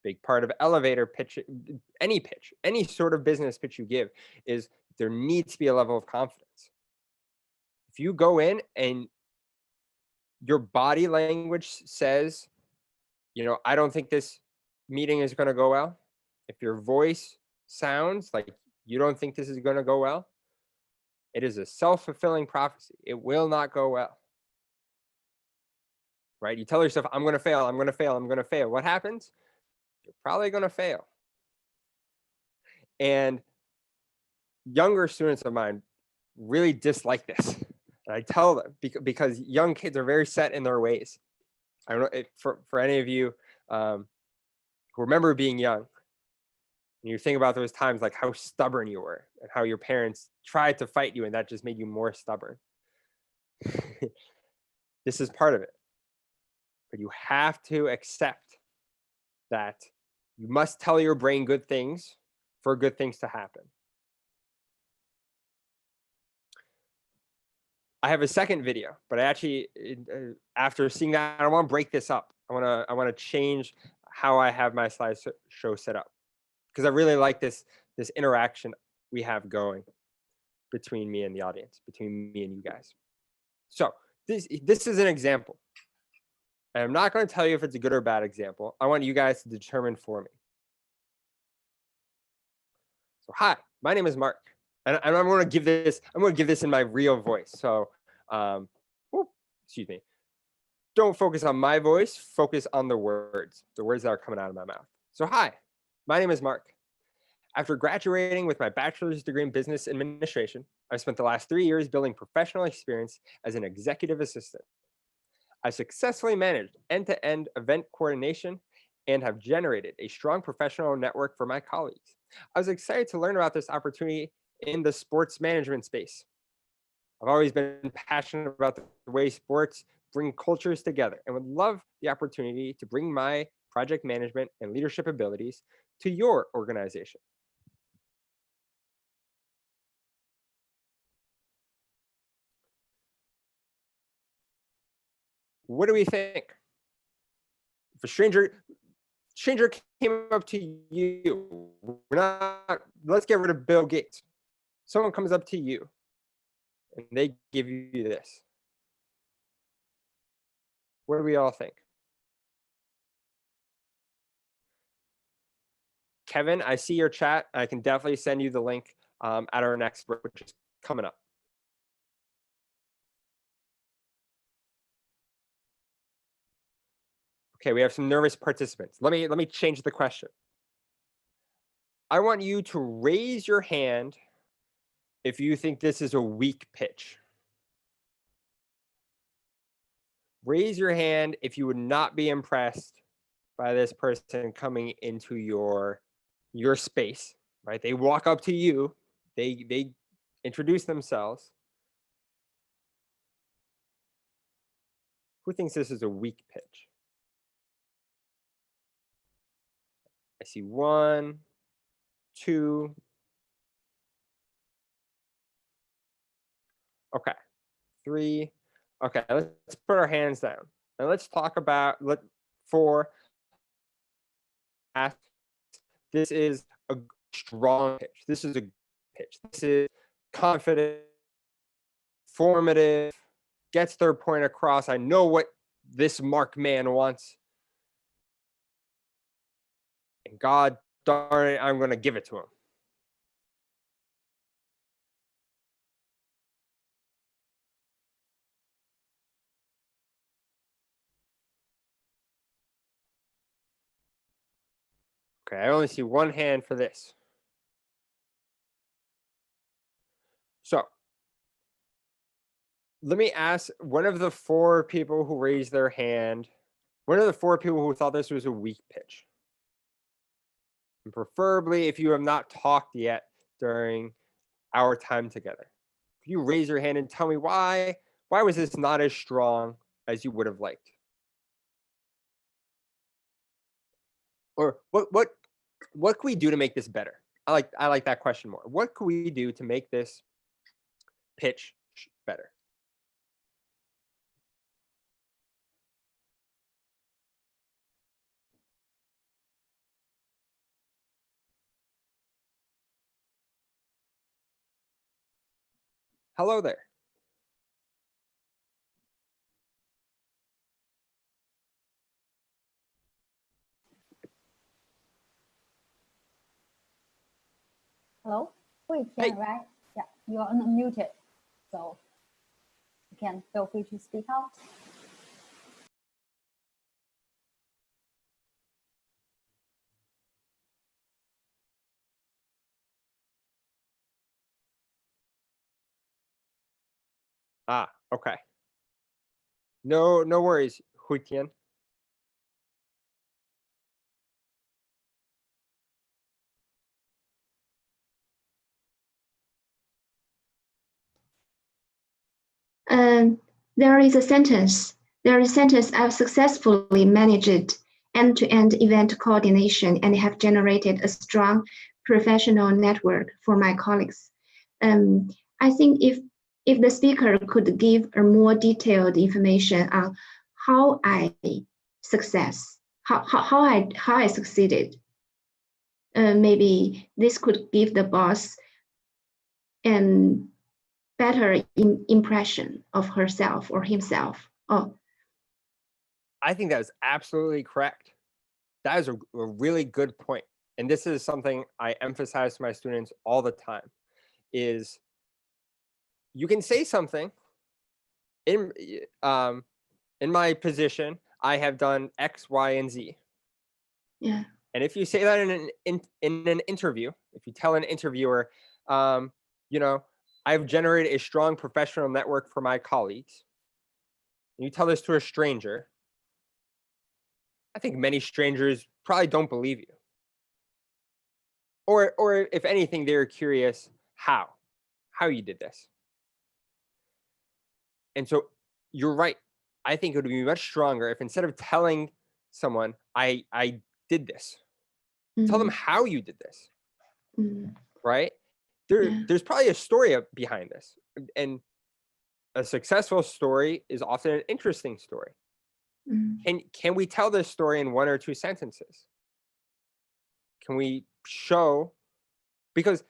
big part of elevator pitch, any sort of business pitch you give, is there needs to be a level of confidence. If you go in and your body language says, you know, I don't think this meeting is going to go well. If your voice sounds like you don't think this is going to go well, it is a self-fulfilling prophecy. It will not go well. Right? You tell yourself, I'm going to fail, I'm going to fail, I'm going to fail. What happens? You're probably going to fail. And younger students of mine really dislike this. And I tell them because young kids are very set in their ways. I don't know if for any of you who remember being young, and you think about those times like how stubborn you were and how your parents tried to fight you and that just made you more stubborn. This is part of it. But you have to accept that you must tell your brain good things for good things to happen. I have a second video, but I actually, after seeing that, I want to break this up. I want to change how I have my slideshow set up, because I really like this interaction we have going between me and the audience, between me and you guys. So this is an example. And I'm not going to tell you if it's a good or bad example. I want you guys to determine for me. So hi, my name is Mark. And I'm going to give this in my real voice. So, excuse me. Don't focus on my voice. Focus on the words that are coming out of my mouth. So, hi, my name is Mark. After graduating with my bachelor's degree in business administration, I spent the last 3 years building professional experience as an executive assistant. I successfully managed end-to-end event coordination and have generated a strong professional network for my colleagues. I was excited to learn about this opportunity in the sports management space. I've always been passionate about the way sports bring cultures together and would love the opportunity to bring my project management and leadership abilities to your organization. What do we think? If a stranger came up to you, let's get rid of Bill Gates. Someone comes up to you and they give you this. What do we all think? Kevin, I see your chat. I can definitely send you the link at our next break, which is coming up. Okay, we have some nervous participants. Let me change the question. I want you to raise your hand if you think this is a weak pitch. Raise your hand if you would not be impressed by this person coming into your space, right? They walk up to you, they introduce themselves. Who thinks this is a weak pitch? I see 1, 2. Okay, 3. Okay, let's put our hands down and let's talk about this is a strong pitch. This is a good pitch. This is confident, formative, gets their point across. I know what this Mark man wants. And God darn it, I'm going to give it to him. Okay, I only see one hand for this. So let me ask one of the 4 people who raised their hand, one of the 4 people who thought this was a weak pitch. And preferably if you have not talked yet during our time together. If you raise your hand and tell me why was this not as strong as you would have liked? Or what can we do to make this better? I like that question more. What can we do to make this pitch better? Hello there. Hello? Wait, Hey. right? Yeah, you are unmuted. So you can feel free to speak out. Ah, okay. No worries, Huitian. There is a sentence. I've successfully managed end-to-end event coordination and have generated a strong professional network for my colleagues. I think if the speaker could give a more detailed information on how I succeeded, maybe this could give the boss better impression of herself or himself. Oh, I think that is absolutely correct. That is a really good point. And this is something I emphasize to my students all the time, is you can say something in my position, I have done X, Y, and Z. yeah. And if you say that in an interview, if you tell an interviewer, you know, I've generated a strong professional network for my colleagues, and you tell this to a stranger, I think many strangers probably don't believe you. Or if anything, they're curious how you did this. And so you're right. I think it would be much stronger if instead of telling someone, I did this, tell them how you did this, right? There's probably a story behind this. And a successful story is often an interesting story. Can we tell this story in 1 or 2 sentences? Can we show, because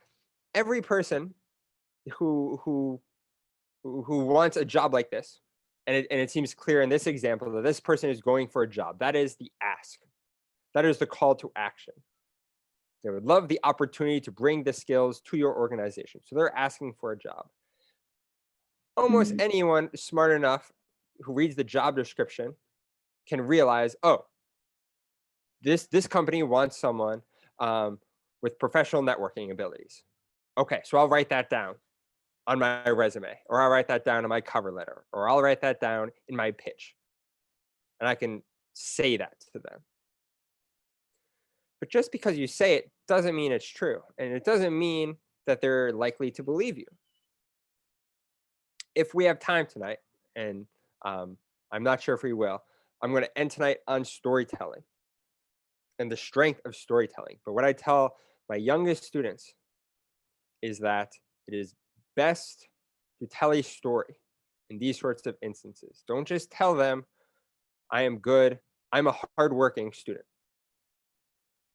every person who wants a job like this, and it seems clear in this example that this person is going for a job. That is the ask. That is the call to action. They would love the opportunity to bring the skills to your organization. So they're asking for a job. Almost anyone smart enough who reads the job description can realize, oh, this company wants someone with professional networking abilities. Okay, so I'll write that down on my resume, or I'll write that down in my cover letter, or I'll write that down in my pitch. And I can say that to them. But just because you say it doesn't mean it's true. And it doesn't mean that they're likely to believe you. If we have time tonight, and I'm not sure if we will, I'm going to end tonight on storytelling and the strength of storytelling. But what I tell my youngest students is that it is best to tell a story in these sorts of instances. Don't just tell them, I am good, I'm a hardworking student.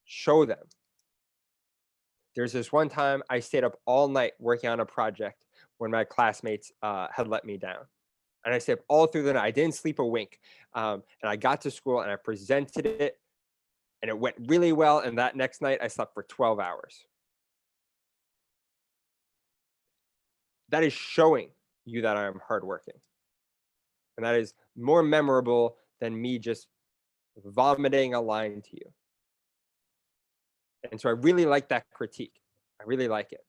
Show them. There's this one time I stayed up all night working on a project when my classmates had let me down. And I stayed up all through the night. I didn't sleep a wink. And I got to school and I presented it, and it went really well. And that next night I slept for 12 hours. That is showing you that I am hardworking. And that is more memorable than me just vomiting a line to you. And so I really like that critique. I really like it.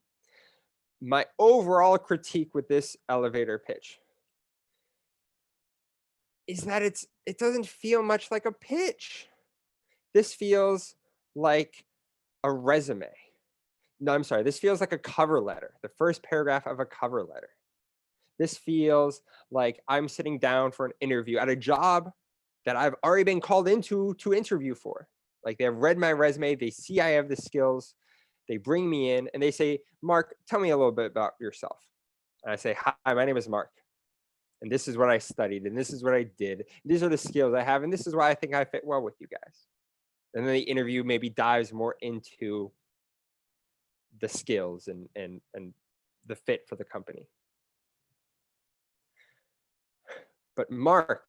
My overall critique with this elevator pitch is that it doesn't feel much like a pitch. This feels like a resume. No, I'm sorry. This feels like a cover letter, the first paragraph of a cover letter. This feels like I'm sitting down for an interview at a job that I've already been called into to interview for. Like, they have read my resume, they see I have the skills, they bring me in and they say, Mark, tell me a little bit about yourself. And I say, hi, my name is Mark. And this is what I studied, and this is what I did. These are the skills I have, and this is why I think I fit well with you guys. And then the interview maybe dives more into the skills and the fit for the company. But Mark,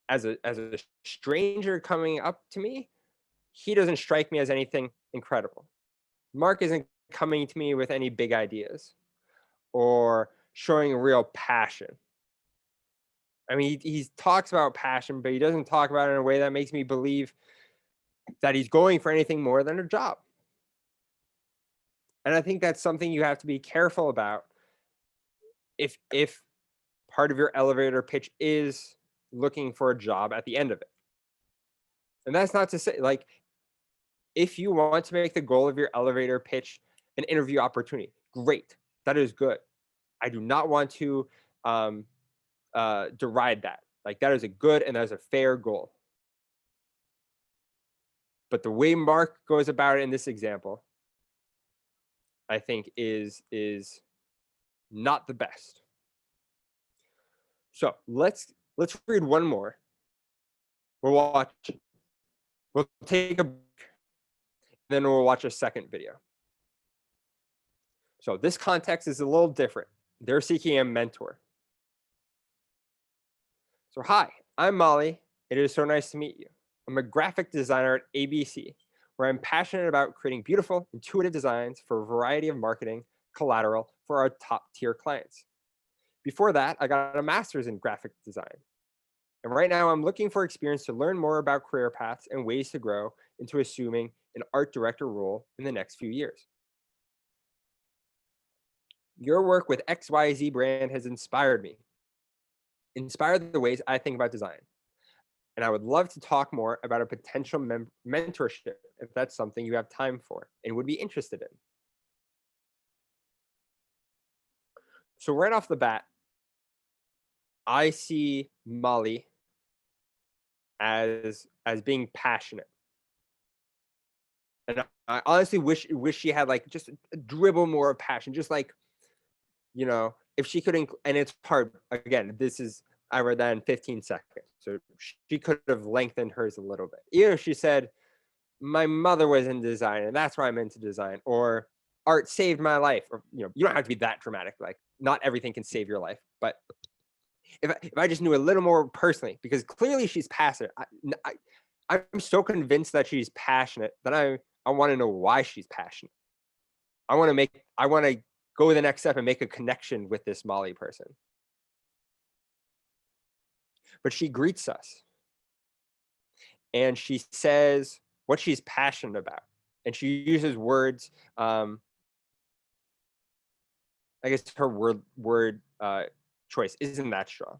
as a stranger coming up to me, he doesn't strike me as anything incredible. Mark isn't coming to me with any big ideas or showing real passion. I mean, he talks about passion, but he doesn't talk about it in a way that makes me believe that he's going for anything more than a job. And I think that's something you have to be careful about if part of your elevator pitch is looking for a job at the end of it. And that's not to say, like, if you want to make the goal of your elevator pitch an interview opportunity, great, that is good. I do not want to deride that. Like, that is a good and that is a fair goal. But the way Mark goes about it in this example, I think is not the best. So let's read one more. We'll take a break, then we'll watch a second video. So this context is a little different. They're seeking a mentor. So hi, I'm Molly. It is so nice to meet you. I'm a graphic designer at ABC, where I'm passionate about creating beautiful, intuitive designs for a variety of marketing collateral for our top tier clients. Before that, I got a master's in graphic design. And right now I'm looking for experience to learn more about career paths and ways to grow into assuming an art director role in the next few years. Your work with XYZ brand has inspired the ways I think about design. And I would love to talk more about a potential mentorship if that's something you have time for and would be interested in. So right off the bat, I see Molly as being passionate. And I honestly wish she had like just a dribble more of passion, just like, you know, if she could, and it's hard, again, I read that in 15 seconds. So she could have lengthened hers a little bit. Even if she said, my mother was in design and that's why I'm into design, or art saved my life, or, you know, you don't have to be that dramatic. Like, not everything can save your life, but if I just knew a little more personally, because clearly she's passionate. I'm so convinced that she's passionate that I want to know why she's passionate. I want to go the next step and make a connection with this Molly person. But she greets us and she says what she's passionate about. And she uses words, I guess her word choice isn't that strong.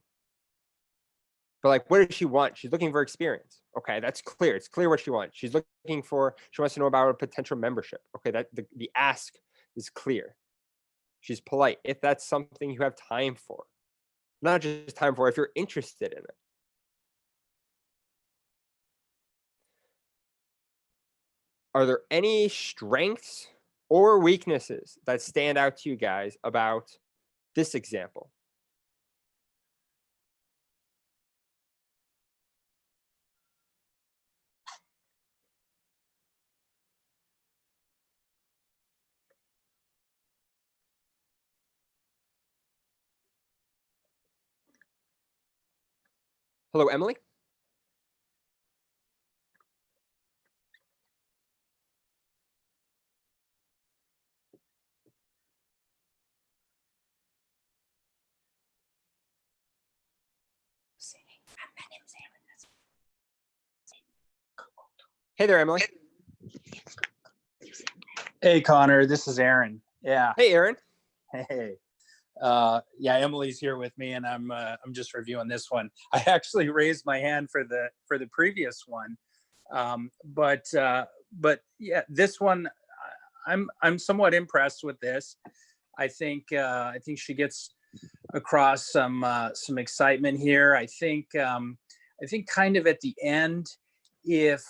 But like, what does she want? She's looking for experience. Okay, that's clear. It's clear what she wants. She wants to know about a potential membership. Okay, that the ask is clear. She's polite. If that's something you have time for. Not just time for, if you're interested in it. Are there any strengths or weaknesses that stand out to you guys about this example? Hello, Emily. Hey there, Emily. Hey, Connor, this is Aaron. Yeah. Hey, Aaron. Hey. Yeah, Emily's here with me, and I'm just reviewing this one. I actually raised my hand for the previous one, but yeah, this one, I'm somewhat impressed with this. I think she gets across some excitement here. I think kind of at the end, if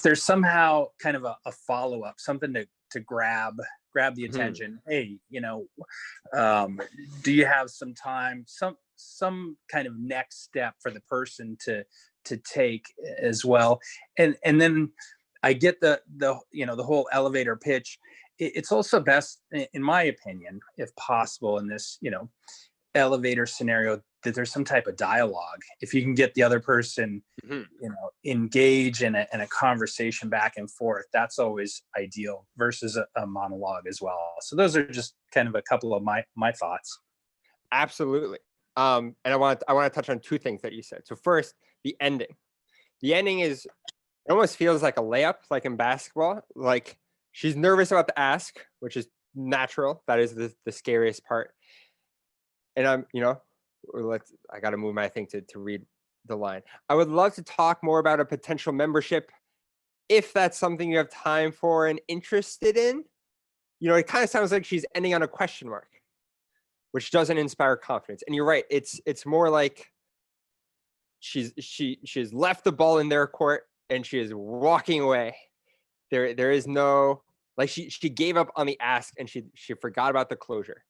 there's somehow kind of a follow-up, something to grab the attention. Hey, you know, do you have some time, some kind of next step for the person to take as well? And then I get the whole elevator pitch, it's also best, in my opinion, if possible, in this, elevator scenario, that there's some type of dialogue. If you can get the other person, engage in a conversation back and forth, that's always ideal versus a monologue as well. So those are just kind of a couple of my thoughts. Absolutely. And I want to touch on two things that you said. So first, the ending. The ending is, it almost feels like a layup, like in basketball. Like she's nervous about the ask, which is natural. That is the scariest part. And I got to move my thing to read the line. I would love to talk more about a potential membership if that's something you have time for and interested in. It kind of sounds like she's ending on a question mark, which doesn't inspire confidence. And you're right. It's more like she has left the ball in their court and she is walking away. There is no, like, she gave up on the ask and she forgot about the closure.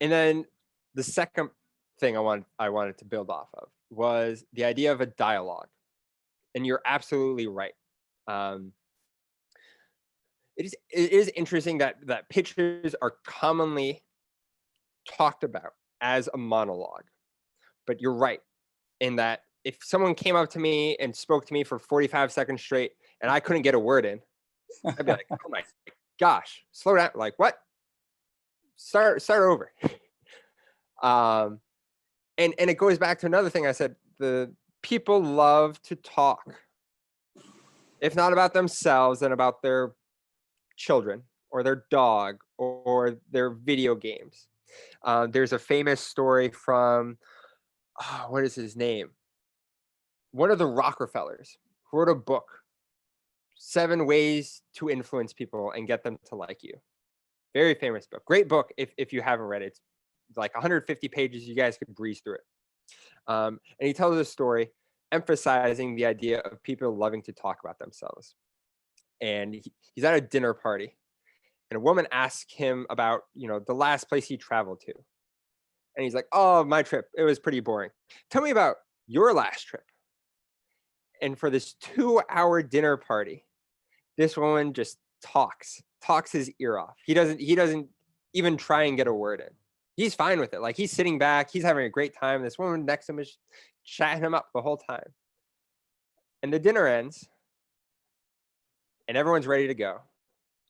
And then the second thing I wanted to build off of was the idea of a dialogue. And you're absolutely right. It is interesting that pitches are commonly talked about as a monologue. But you're right in that if someone came up to me and spoke to me for 45 seconds straight and I couldn't get a word in, I'd be like, oh my gosh, slow down. Like, what? Start over. And it goes back to another thing I said. The people love to talk, if not about themselves, then about their children or their dog or their video games. There's a famous story from, what is his name? One of the Rockefellers who wrote a book, 7 Ways to Influence People and Get Them to Like You. Very famous book. Great book if you haven't read it. It's like 150 pages. You guys could breeze through it. And he tells a story emphasizing the idea of people loving to talk about themselves. And he's at a dinner party and a woman asks him about, the last place he traveled to. And he's like, oh, my trip, it was pretty boring. Tell me about your last trip. And for this 2-hour dinner party, this woman just talks his ear off. He doesn't even try and get a word in. He's fine with it. Like, he's sitting back, he's having a great time. This woman next to him is chatting him up the whole time. And the dinner ends and everyone's ready to go.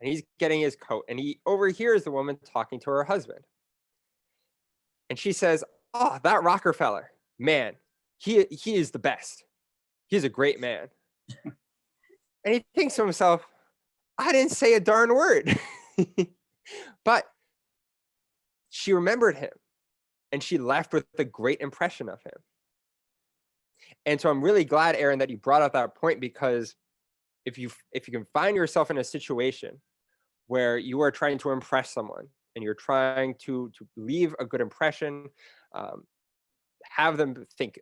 And he's getting his coat and he overhears the woman talking to her husband. And she says, oh, that Rockefeller, man, he is the best. He's a great man. And he thinks to himself, I didn't say a darn word. But she remembered him and she left with a great impression of him. And so I'm really glad, Aaron, that you brought up that point, because if you can find yourself in a situation where you are trying to impress someone and you're trying to leave a good impression, have them think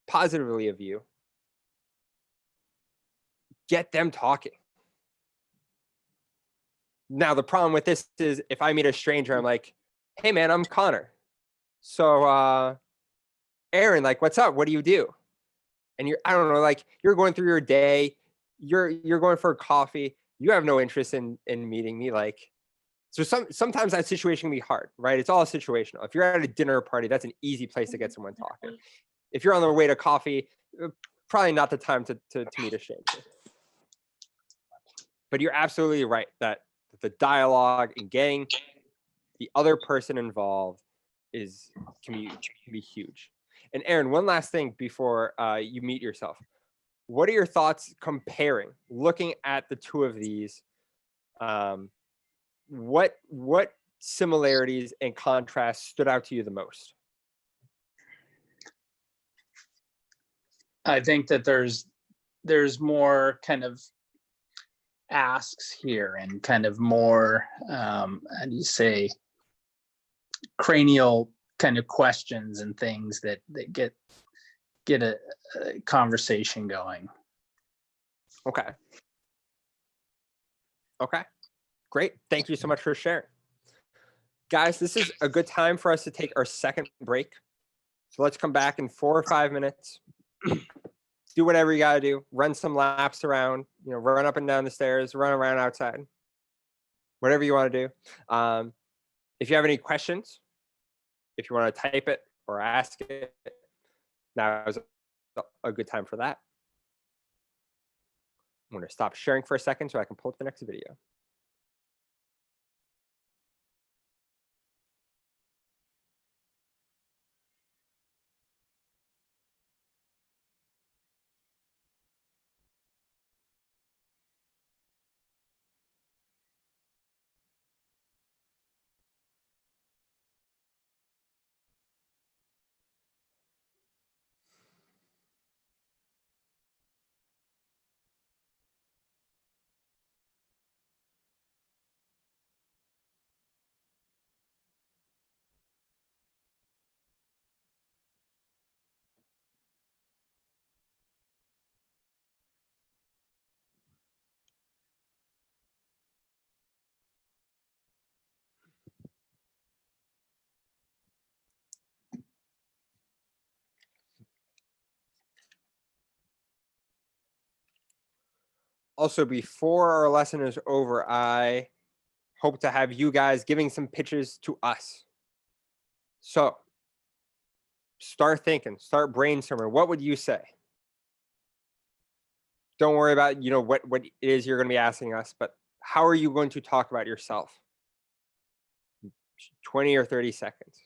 positively of you, get them talking. Now, the problem with this is if I meet a stranger, I'm like, hey man, I'm Connor. So Aaron, like, what's up? What do you do? And I don't know, like, you're going through your day, you're going for a coffee, you have no interest in meeting me. Like, so sometimes that situation can be hard, right? It's all situational. If you're at a dinner party, that's an easy place to get someone talking. If you're on the way to coffee, probably not the time to meet a stranger. But you're absolutely right that the dialogue and getting the other person involved can be huge. And Aaron, one last thing before you meet yourself. What are your thoughts comparing, looking at the two of these? What similarities and contrasts stood out to you the most? I think that there's more kind of asks here and kind of more, how do you say, cranial kind of questions and things that get a conversation going. Okay. Great. Thank you so much for sharing. Guys, this is a good time for us to take our second break. So let's come back in 4 or 5 minutes. Do whatever you got to do. Run some laps around, run up and down the stairs, run around outside, whatever you want to do. If you have any questions, if you want to type it or ask it, now is a good time for that. I'm going to stop sharing for a second so I can pull up the next video. Also, before our lesson is over, I hope to have you guys giving some pitches to us. So start thinking, start brainstorming. What would you say? Don't worry about, what it is you're going to be asking us, but how are you going to talk about yourself? 20 or 30 seconds.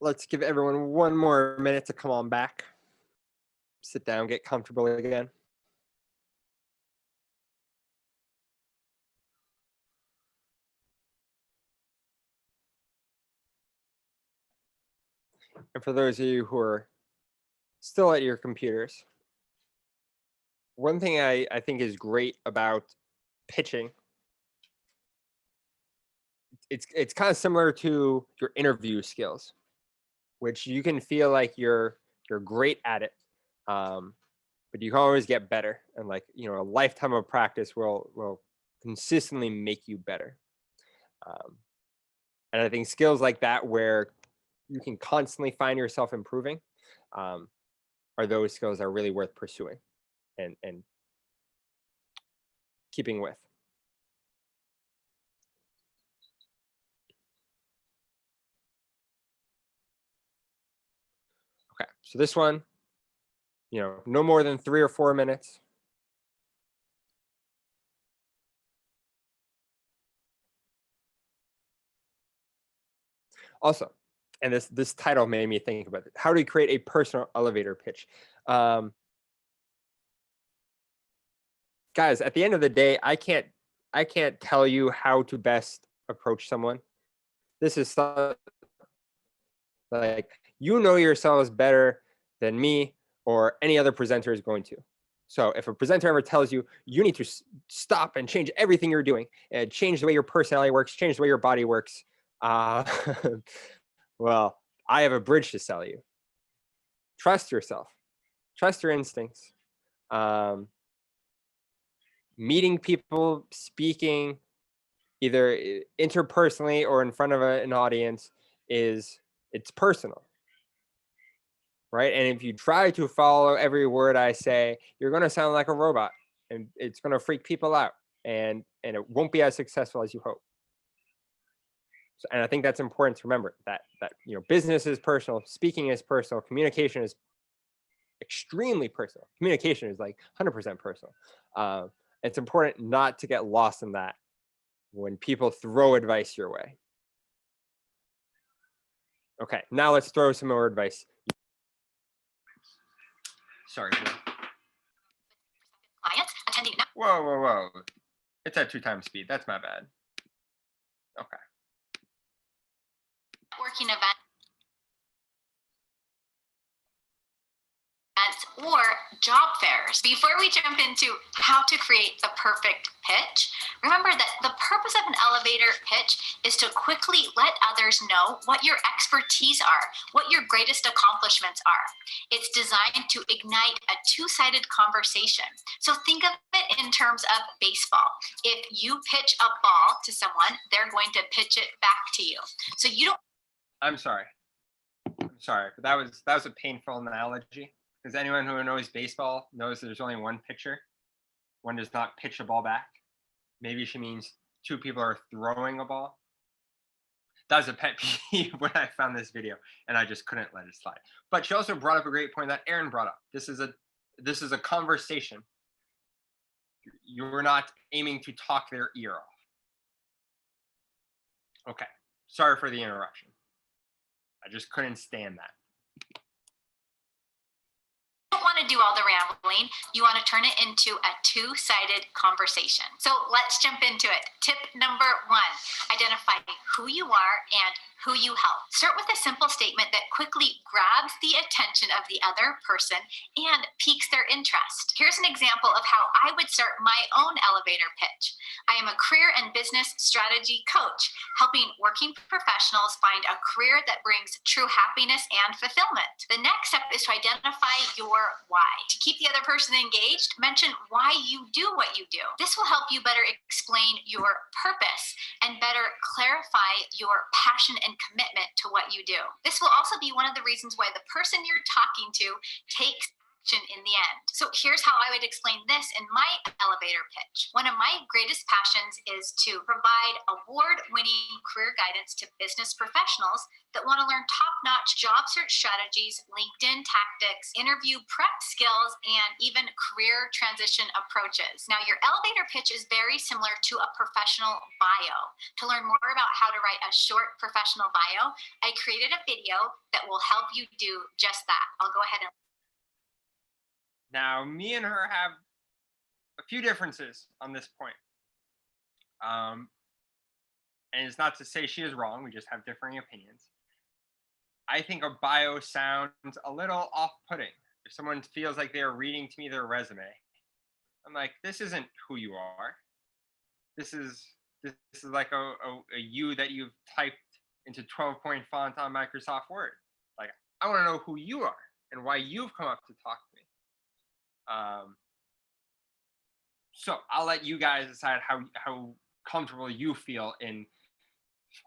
Let's give everyone one more minute to come on back. Sit down, get comfortable again. And for those of you who are still at your computers, one thing I think is great about pitching, it's kind of similar to your interview skills, which you can feel like you're great at it, but you can always get better. And a lifetime of practice will consistently make you better. And I think skills like that, where you can constantly find yourself improving, are those skills that are really worth pursuing and keeping with. Okay, so this one, no more than 3 or 4 minutes. Also, and this title made me think about it. How do you create a personal elevator pitch? Guys, at the end of the day, I can't tell you how to best approach someone. This is like, you know yourselves better than me or any other presenter is going to. So if a presenter ever tells you, you need to stop and change everything you're doing, and change the way your personality works, change the way your body works, well, I have a bridge to sell you. Trust yourself. Trust your instincts. Meeting people, speaking, either interpersonally or in front of an audience, it's personal, right? And if you try to follow every word I say, you're going to sound like a robot, and it's going to freak people out, and it won't be as successful as you hope. So, and I think that's important to remember, that business is personal, speaking is personal, communication is extremely personal. Communication is like 100% personal. It's important not to get lost in that when people throw advice your way. Okay, now let's throw some more advice. Sorry. Clients attending. Whoa. It's at 2x speed. That's my bad. Okay. Networking events or job fairs. Before we jump into how to create the perfect pitch, remember that the purpose of an elevator pitch is to quickly let others know what your expertise are, what your greatest accomplishments are. It's designed to ignite a two-sided conversation. So think of it in terms of baseball. If you pitch a ball to someone, they're going to pitch it back to you. So you don't. I'm sorry, but that was a painful analogy. Because anyone who knows baseball knows there's only one pitcher. One does not pitch a ball back. Maybe she means two people are throwing a ball. That was a pet peeve when I found this video, and I just couldn't let it slide. But she also brought up a great point that Aaron brought up. This is a conversation. You're not aiming to talk their ear off. Okay, sorry for the interruption. I just couldn't stand that. Don't want to do all the rambling. You want to turn it into a two-sided conversation. So let's jump into it. Tip number 1, identify who you are and who you help. Start with a simple statement that quickly grabs the attention of the other person and piques their interest. Here's an example of how I would start my own elevator pitch. I am a career and business strategy coach, helping working professionals find a career that brings true happiness and fulfillment. The next step is to identify your why. To keep the other person engaged, mention why you do what you do. This will help you better explain your purpose and better clarify your passion and commitment to what you do. This will also be one of the reasons why the person you're talking to takes action in the end. So here's how I would explain this in my elevator pitch. One of my greatest passions is to provide award-winning career guidance to business professionals that want to learn top-notch job search strategies, LinkedIn tactics, interview prep skills, and even career transition approaches. Now, your elevator pitch is very similar to a professional bio. To learn more about how to write a short professional bio, I created a video that will help you do just that. I'll go ahead and. Now, me and her have a few differences on this point. And it's not to say she is wrong, we just have differing opinions. I think a bio sounds a little off-putting. If someone feels like they're reading to me their resume, I'm like, this isn't who you are. This is like a you that you've typed into 12-point font on Microsoft Word. Like, I want to know who you are and why you've come up to talk to me. So I'll let you guys decide how comfortable you feel in.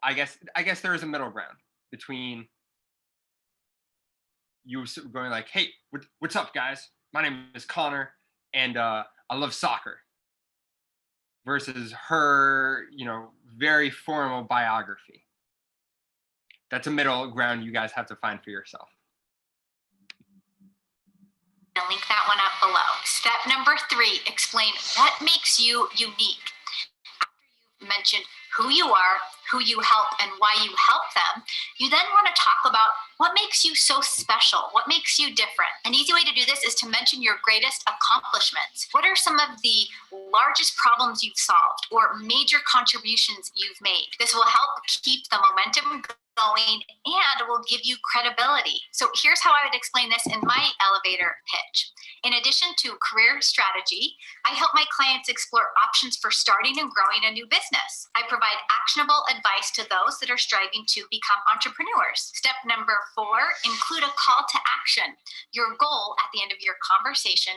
I guess there is a middle ground between you going like, hey, what's up, guys? My name is Connor, and I love soccer. Versus her, very formal biography. That's a middle ground you guys have to find for yourself. And link that one up below. Step number 3, explain what makes you unique. After you've mentioned who you are, who you help, and why you help them, you then want to talk about what makes you so special, what makes you different. An easy way to do this is to mention your greatest accomplishments. What are some of the largest problems you've solved or major contributions you've made? This will help keep the momentum going and will give you credibility. So here's how I would explain this in my elevator pitch. In addition to career strategy, I help my clients explore options for starting and growing a new business. I provide actionable advice to those that are striving to become entrepreneurs. Step number 4, include a call to action. Your goal at the end of your conversation.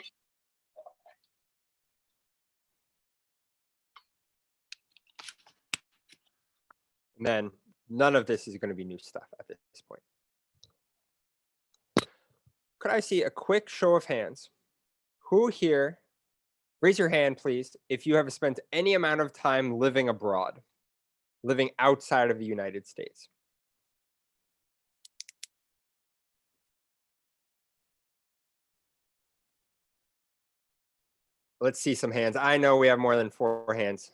And then none of this is going to be new stuff at this point. Could I see a quick show of hands? Who here, raise your hand, please, if you have spent any amount of time living abroad, living outside of the United States. Let's see some hands. I know we have more than 4 hands.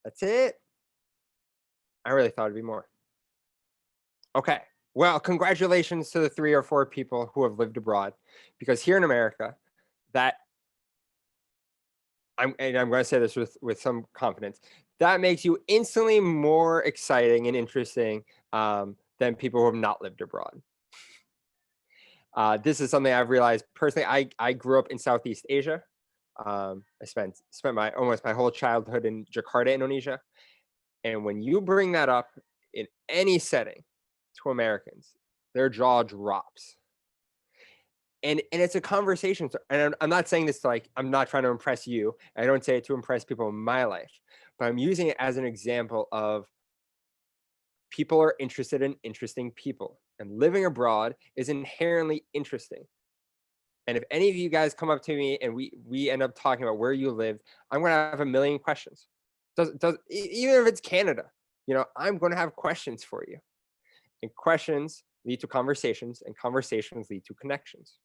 That's it. I really thought it'd be more. Okay. Well, congratulations to the 3 or 4 people who have lived abroad, because here in America, that I'm going to say this with some confidence, that makes you instantly more exciting and interesting than people who have not lived abroad. This is something I've realized personally. I grew up in Southeast Asia. I spent almost my whole childhood in Jakarta, Indonesia. And when you bring that up in any setting to Americans, their jaw drops. And it's a conversation. And I'm not saying this to, like, I'm not trying to impress you. I don't say it to impress people in my life, but I'm using it as an example of people are interested in interesting people, and living abroad is inherently interesting. And if any of you guys come up to me and we end up talking about where you live, I'm going to have a million questions. Even if it's Canada, I'm going to have questions for you. And questions lead to conversations, and conversations lead to connections.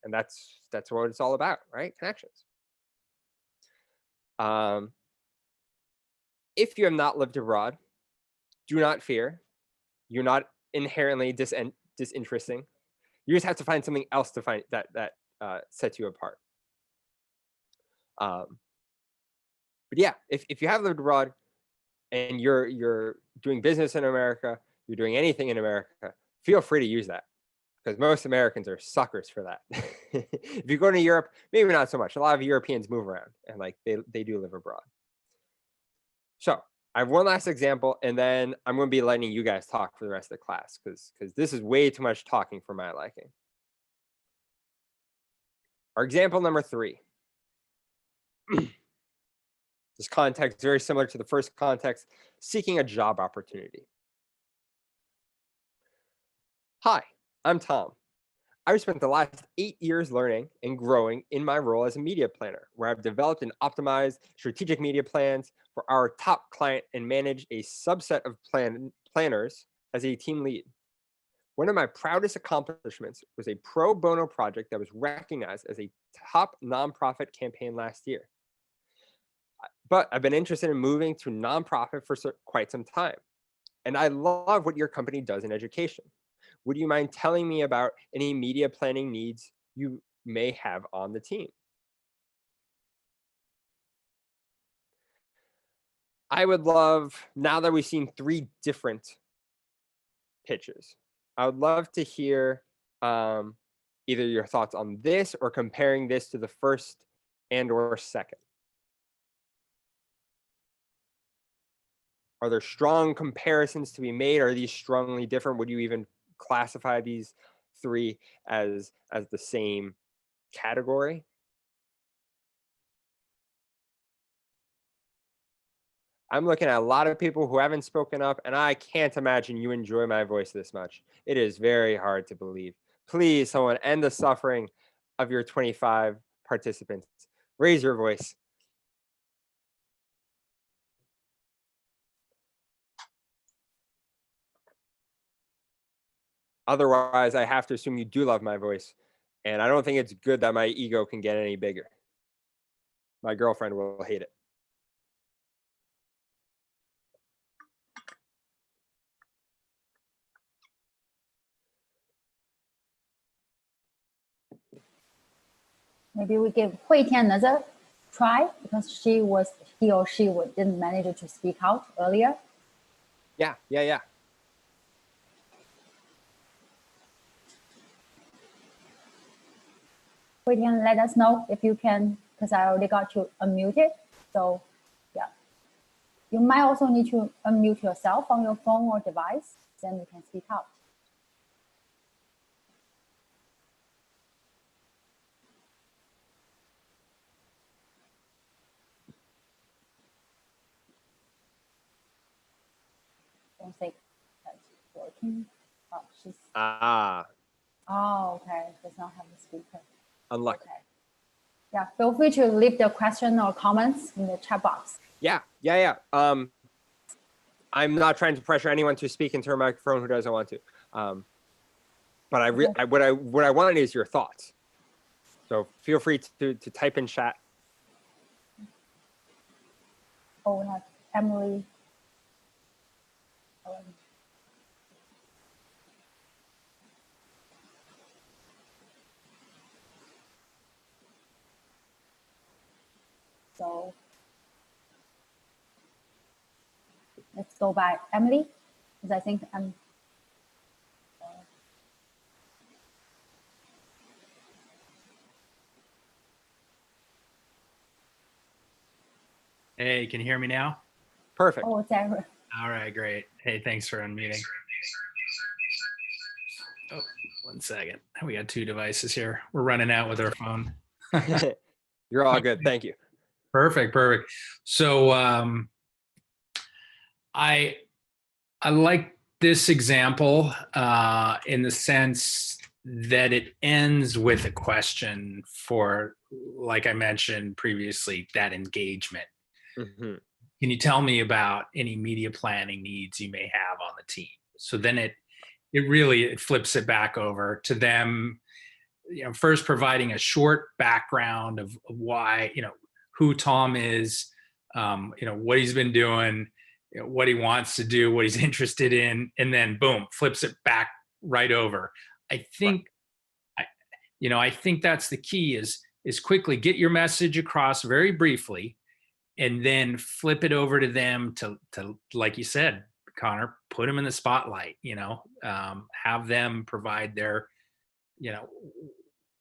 And that's what it's all about, right? Connections. If you have not lived abroad, do not fear. You're not inherently disinteresting. You just have to find something else to find that sets you apart. But yeah, if you have lived abroad and you're doing business in America, you're doing anything in America, feel free to use that, because most Americans are suckers for that. If you go to Europe, maybe not so much. A lot of Europeans move around, and like they do live abroad. So I have one last example, and then I'm going to be letting you guys talk for the rest of the class, because this is way too much talking for my liking. Our example number 3. This context is very similar to the first context, seeking a job opportunity. Hi, I'm Tom. I've spent the last 8 years learning and growing in my role as a media planner, where I've developed and optimized strategic media plans for our top client and managed a subset of planners as a team lead. One of my proudest accomplishments was a pro bono project that was recognized as a top nonprofit campaign last year. But I've been interested in moving to nonprofit for quite some time. And I love what your company does in education. Would you mind telling me about any media planning needs you may have on the team? I would love, now that we've seen 3 different pitches, I would love to hear either your thoughts on this or comparing this to the first and/or second. Are there strong comparisons to be made? Are these strongly different? Would you even classify these 3 as the same category? I'm looking at a lot of people who haven't spoken up, and I can't imagine you enjoy my voice this much. It is very hard to believe. Please, someone, end the suffering of your 25 participants. Raise your voice. Otherwise, I have to assume you do love my voice, And I don't think it's good that my ego can get any bigger. My girlfriend will hate it. Maybe we give Hui Tian another try because he or she didn't manage to speak out earlier. Yeah. Hui Tian, let us know if you can, because I already got you unmuted. So yeah, you might also need to unmute yourself on your phone or device, then you can speak out. Don't think that's working. Oh, she's. Oh, okay. Does not have the speaker. Unlucky. Okay. Yeah, feel free to leave the question or comments in the chat box. Yeah. I'm not trying to pressure anyone to speak into a microphone who doesn't want to. But what I wanted is your thoughts. So feel free to type in chat. Oh, we have Emily. So let's go by Emily, because I think I'm. Hey, can you hear me now? Perfect. Oh, Sarah. All right, great. Hey, thanks for unmuting. Oh, 1 second. We got 2 devices here. We're running out with our phone. You're all good. Thank you. Perfect. So I like this example in the sense that it ends with a question for, like I mentioned previously, that engagement. Mm-hmm. Can you tell me about any media planning needs you may have on the team? So then it really flips it back over to them, first providing a short background of why, who Tom is, what he's been doing, what he wants to do, what he's interested in, and then boom, flips it back right over. I think, I think that's the key is quickly get your message across very briefly, and then flip it over to them to like you said, Connor, put them in the spotlight, have them provide their,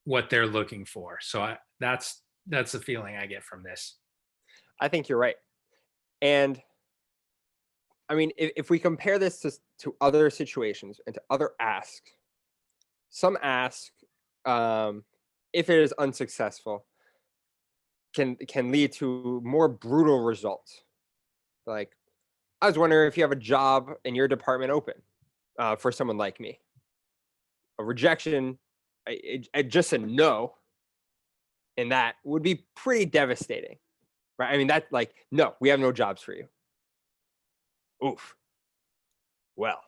what they're looking for. So that's the feeling I get from this. I think you're right. And I mean, if we compare this to other situations and to other asks, some ask, if it is unsuccessful, can lead to more brutal results. Like, I was wondering if you have a job in your department open for someone like me. A rejection, just a no, and that would be pretty devastating, right? I mean, that's like, no, we have no jobs for you. Oof. Well,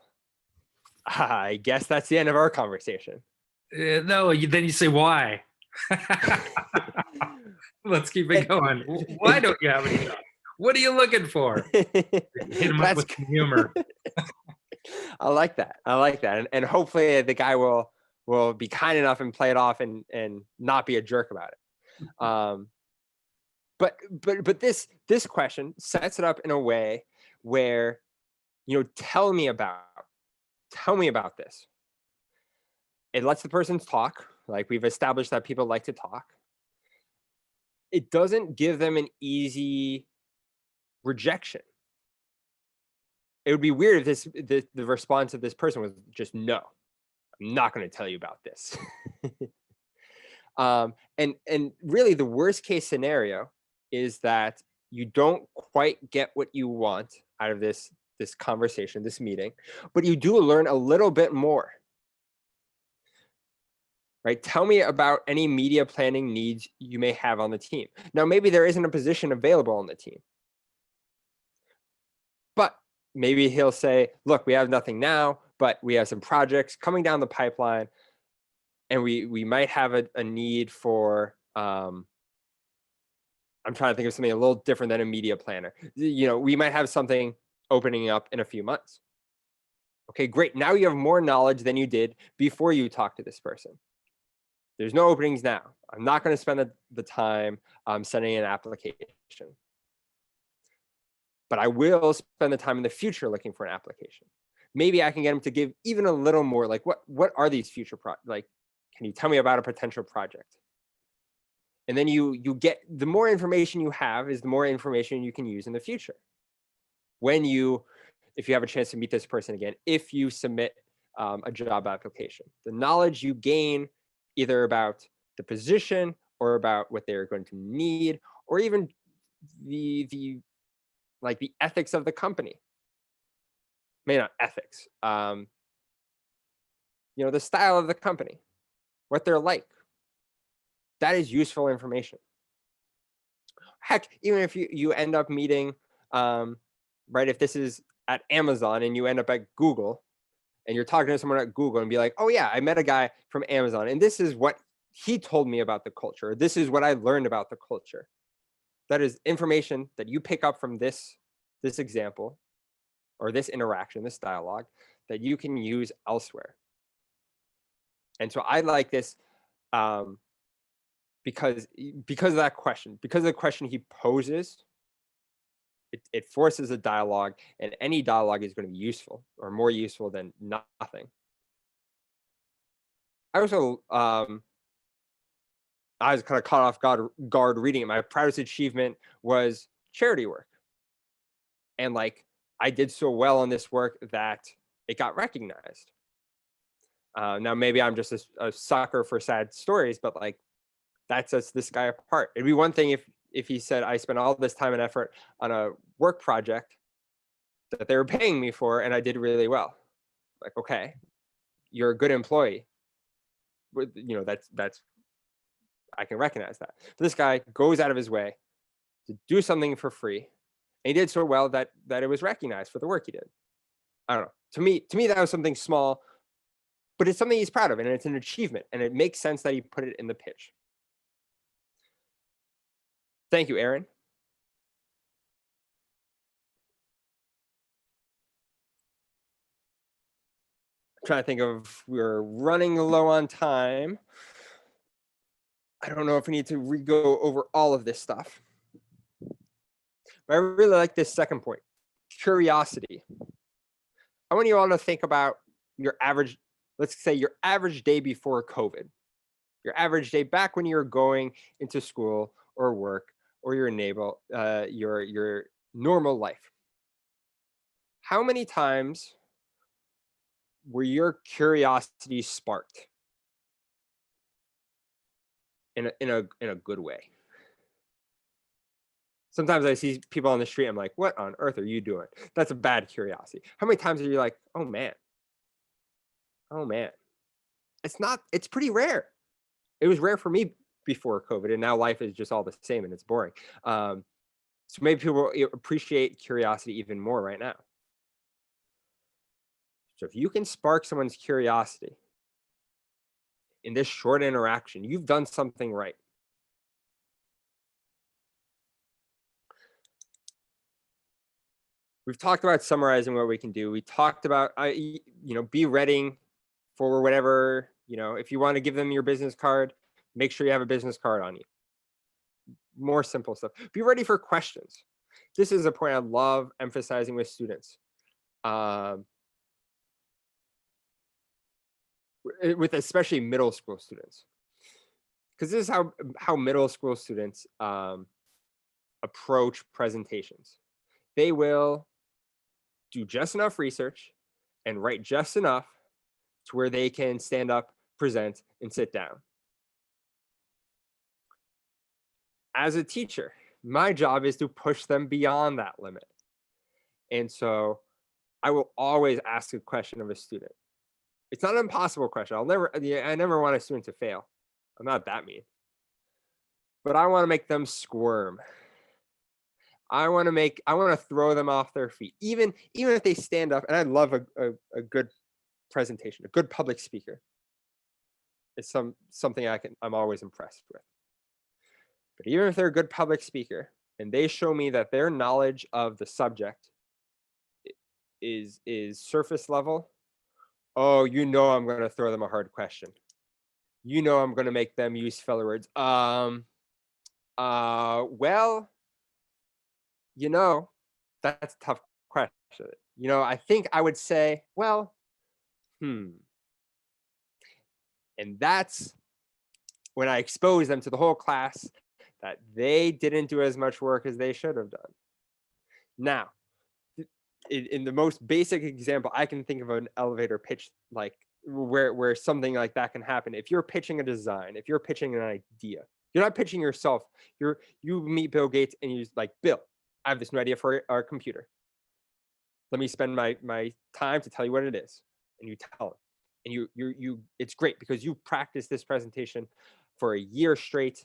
I guess that's the end of our conversation. No, then you say why. Let's keep it going. Why don't you have any jobs? What are you looking for? Hit him up with some humor. I like that. And hopefully the guy will be kind enough and play it off and not be a jerk about it. But this question sets it up in a way where, tell me about this. It lets the person talk. Like, we've established that people like to talk. It doesn't give them an easy rejection. It would be weird if the response of this person was just no. I'm not going to tell you about this. And really the worst case scenario is that you don't quite get what you want out of this conversation, this meeting, but you do learn a little bit more. Right? Tell me about any media planning needs you may have on the team. Now, maybe there isn't a position available on the team, but maybe he'll say, look, we have nothing now, but we have some projects coming down the pipeline. and we might have a need for, I'm trying to think of something a little different than a media planner. You know, we might have something opening up in a few months. Okay, great. Now you have more knowledge than you did before you talked to this person. There's no openings now. I'm not going to spend the time sending an application. But I will spend the time in the future looking for an application. Maybe I can get them to give even a little more, like what are these future like, can you tell me about a potential project? And then you get, the more information you have is the more information you can use in the future. If you have a chance to meet this person again, if you submit a job application, the knowledge you gain either about the position or about what they're going to need, or even the ethics of the company. Maybe not ethics. You know, the style of the company, what they're like. That is useful information. Heck, even if you end up meeting, right, if this is at Amazon and you end up at Google and you're talking to someone at Google and be like, oh yeah, I met a guy from Amazon and this is what he told me about the culture. This is what I learned about the culture. That is information that you pick up from this example or this interaction, this dialogue, that you can use elsewhere. And so I like this because of that question, because of the question he poses, it forces a dialogue, and any dialogue is going to be useful or more useful than nothing. I also, I was kind of caught off guard reading it. My proudest achievement was charity work. And like, I did so well on this work that it got recognized. Now, maybe I'm just a sucker for sad stories, but like, that sets this guy apart. It'd be one thing if he said, I spent all this time and effort on a work project that they were paying me for, and I did really well. Like, okay, you're a good employee. You know, that's I can recognize that. But this guy goes out of his way to do something for free, and he did so well that it was recognized for the work he did. I don't know. To me, that was something small, but it's something he's proud of, and it's an achievement, and it makes sense that he put it in the pitch. Thank you, Aaron. I'm trying to think of, we're running low on time. I don't know if we need to go over all of this stuff. But I really like this second point, curiosity. I want you all to think about your average, let's say your average day before COVID, your average day back when you were going into school or work or your normal life. How many times were your curiosity sparked in a good way? Sometimes I see people on the street, I'm like, what on earth are you doing? That's a bad curiosity. How many times are you like, oh man, it's pretty rare. It was rare for me before COVID, and now life is just all the same and it's boring. So maybe people appreciate curiosity even more right now. So if you can spark someone's curiosity in this short interaction, you've done something right. We've talked about summarizing what we can do. We talked about, be ready for whatever, if you want to give them your business card, make sure you have a business card on you. More simple stuff. Be ready for questions. This is a point I love emphasizing with students. With especially middle school students. Because this is how middle school students approach presentations. They will do just enough research and write just enough to where they can stand up, present, and sit down. As a teacher, my job is to push them beyond that limit. And so I will always ask a question of a student. It's not an impossible question. I never want a student to fail. I'm not that mean. But I want to make them squirm. I want to throw them off their feet. Even if they stand up, and I love a good presentation, a good public speaker. is something I'm always impressed with. But even if they're a good public speaker and they show me that their knowledge of the subject is surface level, oh, you know I'm going to throw them a hard question. You know I'm going to make them use filler words. Well, you know, that's a tough question. You know, I think I would say, well, And that's when I expose them to the whole class that they didn't do as much work as they should have done. Now, in the most basic example, I can think of an elevator pitch like where something like that can happen. If you're pitching a design, if you're pitching an idea, you're not pitching yourself. You meet Bill Gates and you're like, Bill, I have this new idea for our computer. Let me spend my time to tell you what it is. And you tell him. And you it's great because you practiced this presentation for a year straight.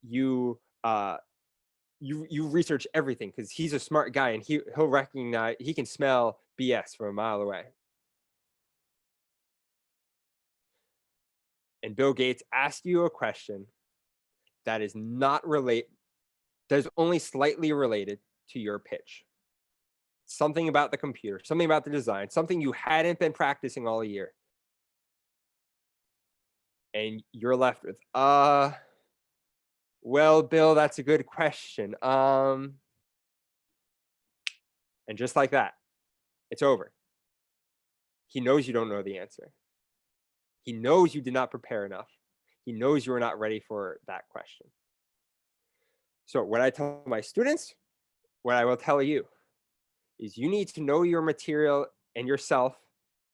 You research everything because he's a smart guy and he'll recognize, he can smell BS from a mile away. And Bill Gates asked you a question that is not that is only slightly related to your pitch. Something about the computer, something about the design, something you hadn't been practicing all year. And you're left with, well, Bill, that's a good question. And just like that, it's over. He knows you don't know the answer. He knows you did not prepare enough. He knows you are not ready for that question. So what I tell my students, what I will tell you, is you need to know your material and yourself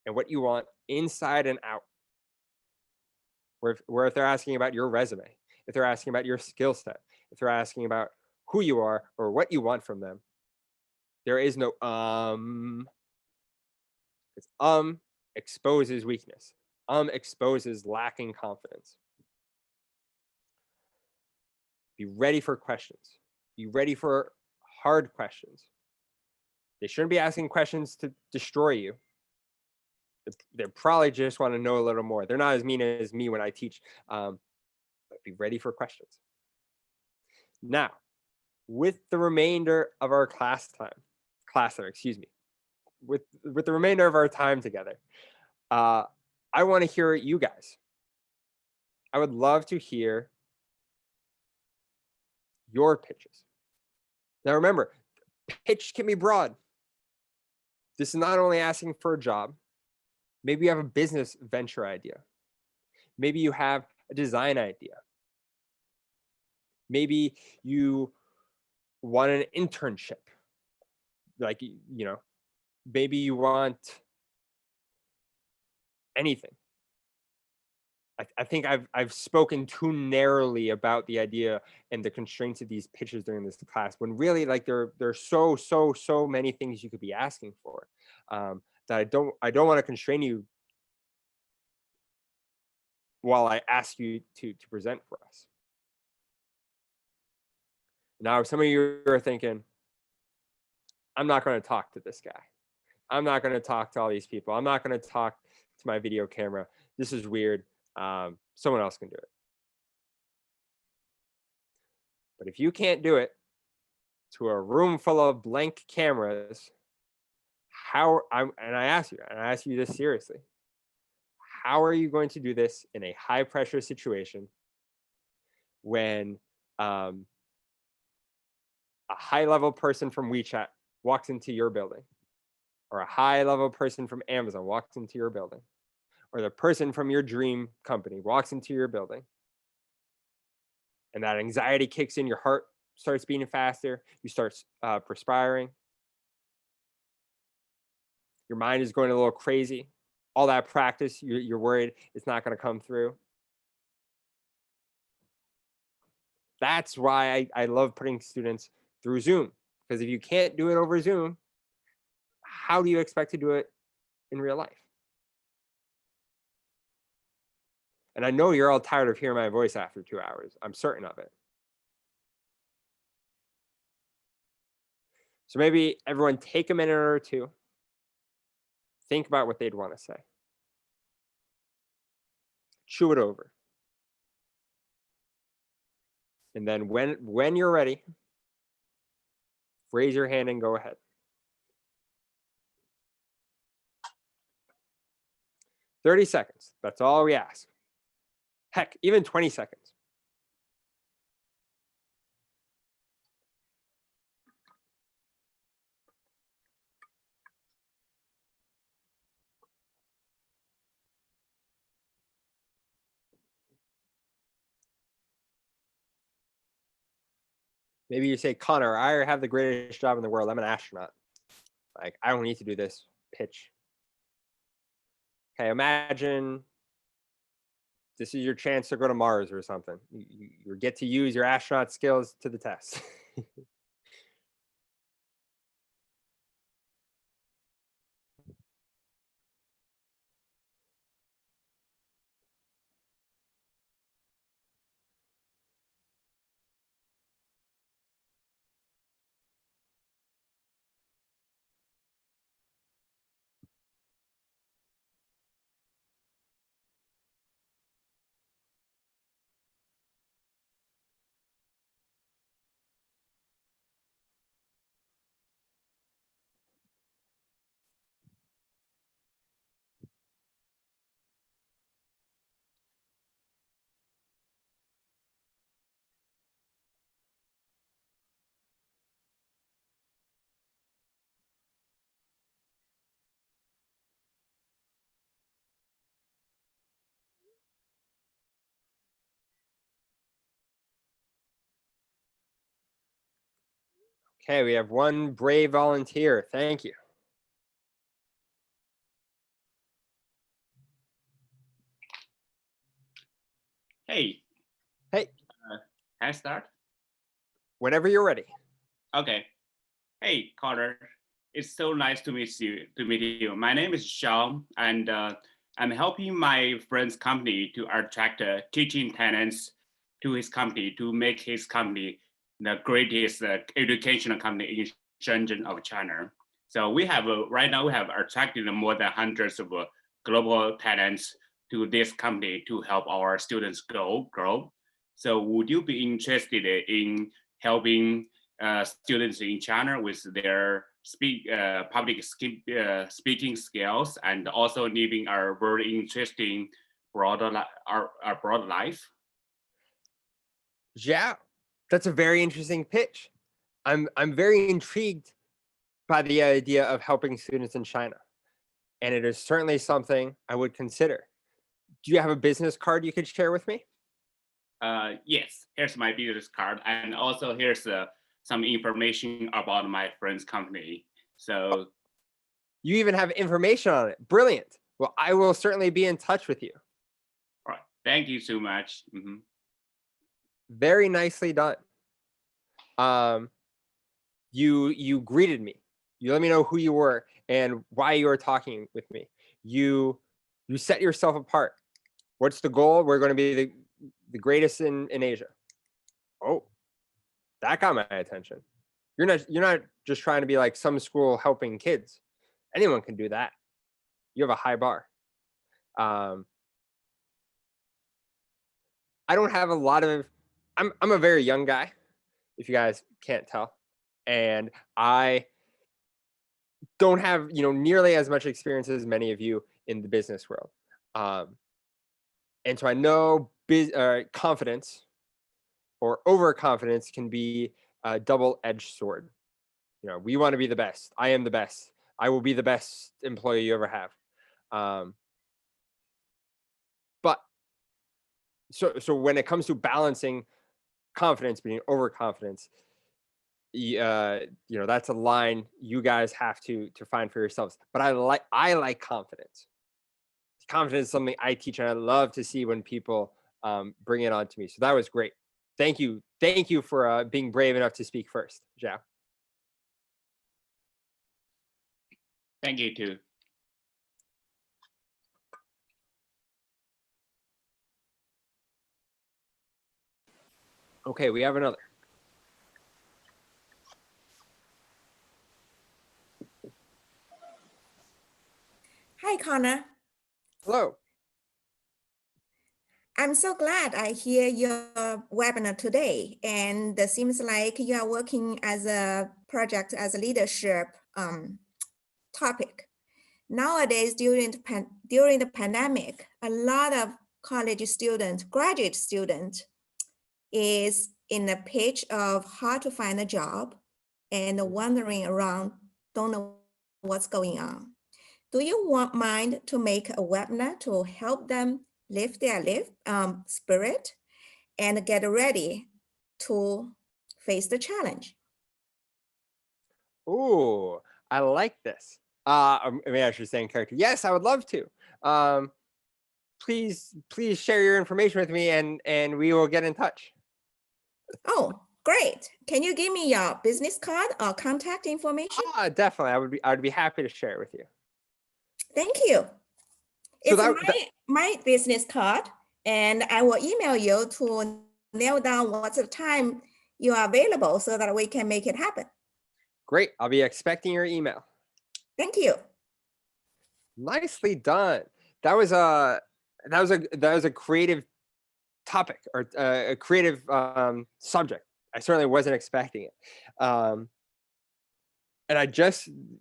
and what you want inside and out. Where if they're asking about your resume, if they're asking about your skill set, if they're asking about who you are or what you want from them, there is no Because exposes weakness. Exposes lacking confidence. Be ready for questions. Be ready for hard questions. They shouldn't be asking questions to destroy you. They probably just want to know a little more. They're not as mean as me when I teach, but be ready for questions. Now, with the remainder of our with the remainder of our time together, I want to hear you guys. I would love to hear your pitches. Now remember, pitch can be broad. This is not only asking for a job. Maybe you have a business venture idea. Maybe you have a design idea. Maybe you want an internship. Like, you know, maybe you want anything. I think I've spoken too narrowly about the idea and the constraints of these pitches during this class, when really, like, there's so many things you could be asking for, that I don't want to constrain you while I ask you to present for us. Now, some of you are thinking, I'm not going to talk to this guy. I'm not going to talk to all these people. I'm not going to talk to my video camera. This is weird. Someone else can do it. But if you can't do it to a room full of blank cameras, I ask you this seriously, how are you going to do this in a high pressure situation when a high level person from WeChat walks into your building, or a high level person from Amazon walks into your building, or the person from your dream company walks into your building, and that anxiety kicks in, your heart starts beating faster, you start perspiring, your mind is going a little crazy, all that practice, you're worried it's not going to come through. That's why I love putting students through Zoom, because if you can't do it over Zoom, how do you expect to do it in real life? And I know you're all tired of hearing my voice after 2 hours. I'm certain of it. So maybe everyone take a minute or two. Think about what they'd want to say. chew it over. And then when you're ready, raise your hand and go ahead. 30 seconds. That's all we ask. Heck, even 20 seconds. Maybe you say, Connor, I have the greatest job in the world. I'm an astronaut. Like, I don't need to do this pitch. Okay, imagine this is your chance to go to Mars or something. You get to use your astronaut skills to the test. Okay, we have one brave volunteer. Thank you. Hey. Hey. Can I start? Whenever you're ready. Okay. Hey, Connor. It's so nice to meet you. My name is Sean, and I'm helping my friend's company to attract teaching talents to his company to make his company the greatest educational company in Shenzhen of China. So we have right now we have attracted more than hundreds of global talents to this company to help our students grow. So would you be interested in helping students in China with their public speaking skills and also living a very interesting broad life? Yeah, that's a very interesting pitch. I'm very intrigued by the idea of helping students in China, and it is certainly something I would consider. Do you have a business card you could share with me? Yes, here's my business card, and also here's some information about my friend's company. So you even have information on it. Brilliant. Well, I will certainly be in touch with you. All right. Thank you so much. Mm-hmm. Very nicely done. You greeted me. You let me know who you were and why you were talking with me. You set yourself apart. What's the goal? We're going to be the greatest in Asia. Oh, that got my attention. You're not just trying to be like some school helping kids. Anyone can do that. You have a high bar. I don't have a lot of. I'm a very young guy, if you guys can't tell, and I don't have nearly as much experience as many of you in the business world. And so I know confidence or overconfidence can be a double-edged sword. We want to be the best. I am the best. I will be the best employee you ever have. But so when it comes to balancing confidence being overconfidence, that's a line you guys have to find for yourselves. But I like confidence. Confidence is something I teach, and I love to see when people bring it on to me. So that was great. Thank you for being brave enough to speak first, Zhao. Thank you too. Okay, we have another. Hi, Connor. Hello. I'm so glad I hear your webinar today, and it seems like you are working as a project as a leadership topic. Nowadays, during the pandemic, a lot of college students, graduate students, is in the pitch of how to find a job and wandering around, don't know what's going on. Do you mind to make a webinar to help them lift their spirit and get ready to face the challenge? Ooh, I like this. I mean, I should say in character. Yes, I would love to. Please share your information with me, and we will get in touch. Oh, great. Can you give me your business card or contact information? Definitely. I would be happy to share it with you. Thank you. So It's my business card, and I will email you to nail down what's the time you are available so that we can make it happen. Great. I'll be expecting your email. Thank you. Nicely done. That was a creative topic, or a creative subject. I certainly wasn't expecting it. And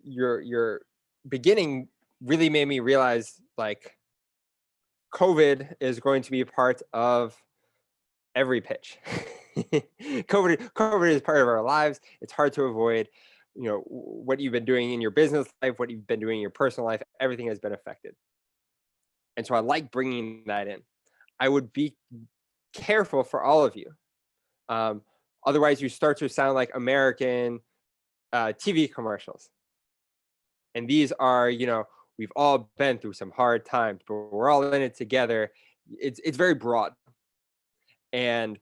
your beginning really made me realize, like, COVID is going to be a part of every pitch. COVID is part of our lives. It's hard to avoid. You know, what you've been doing in your business life, what you've been doing in your personal life, everything has been affected. And so I like bringing that in. I would be careful for all of you. Otherwise, you start to sound like American TV commercials. And these are, you know, we've all been through some hard times, but we're all in it together. It's very broad. And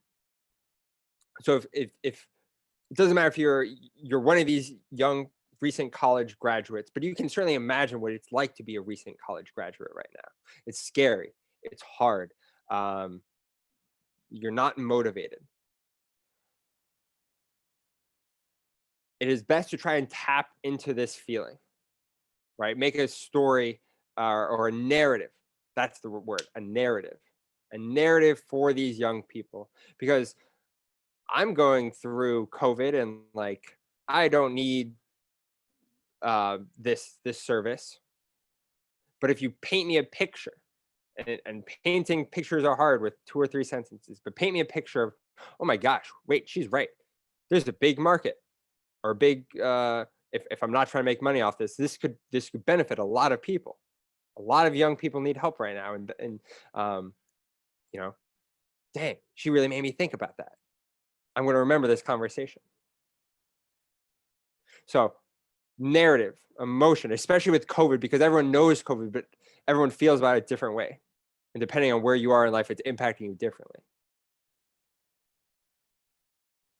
so if it doesn't matter if you're one of these young recent college graduates, but you can certainly imagine what it's like to be a recent college graduate right now. It's scary. It's hard. You're not motivated. It is best to try and tap into this feeling, right? Make a story or a narrative. That's the word, a narrative for these young people, because I'm going through COVID and, like, I don't need this service. But if you paint me a picture, and painting pictures are hard with 2 or 3 sentences, but paint me a picture of, oh my gosh, wait, she's right. There's a big market, or a big, if I'm not trying to make money off this could benefit a lot of people. A lot of young people need help right now. And you know, dang, she really made me think about that. I'm going to remember this conversation. So narrative, emotion, especially with COVID, because everyone knows COVID, but everyone feels about it a different way. And depending on where you are in life, it's impacting you differently.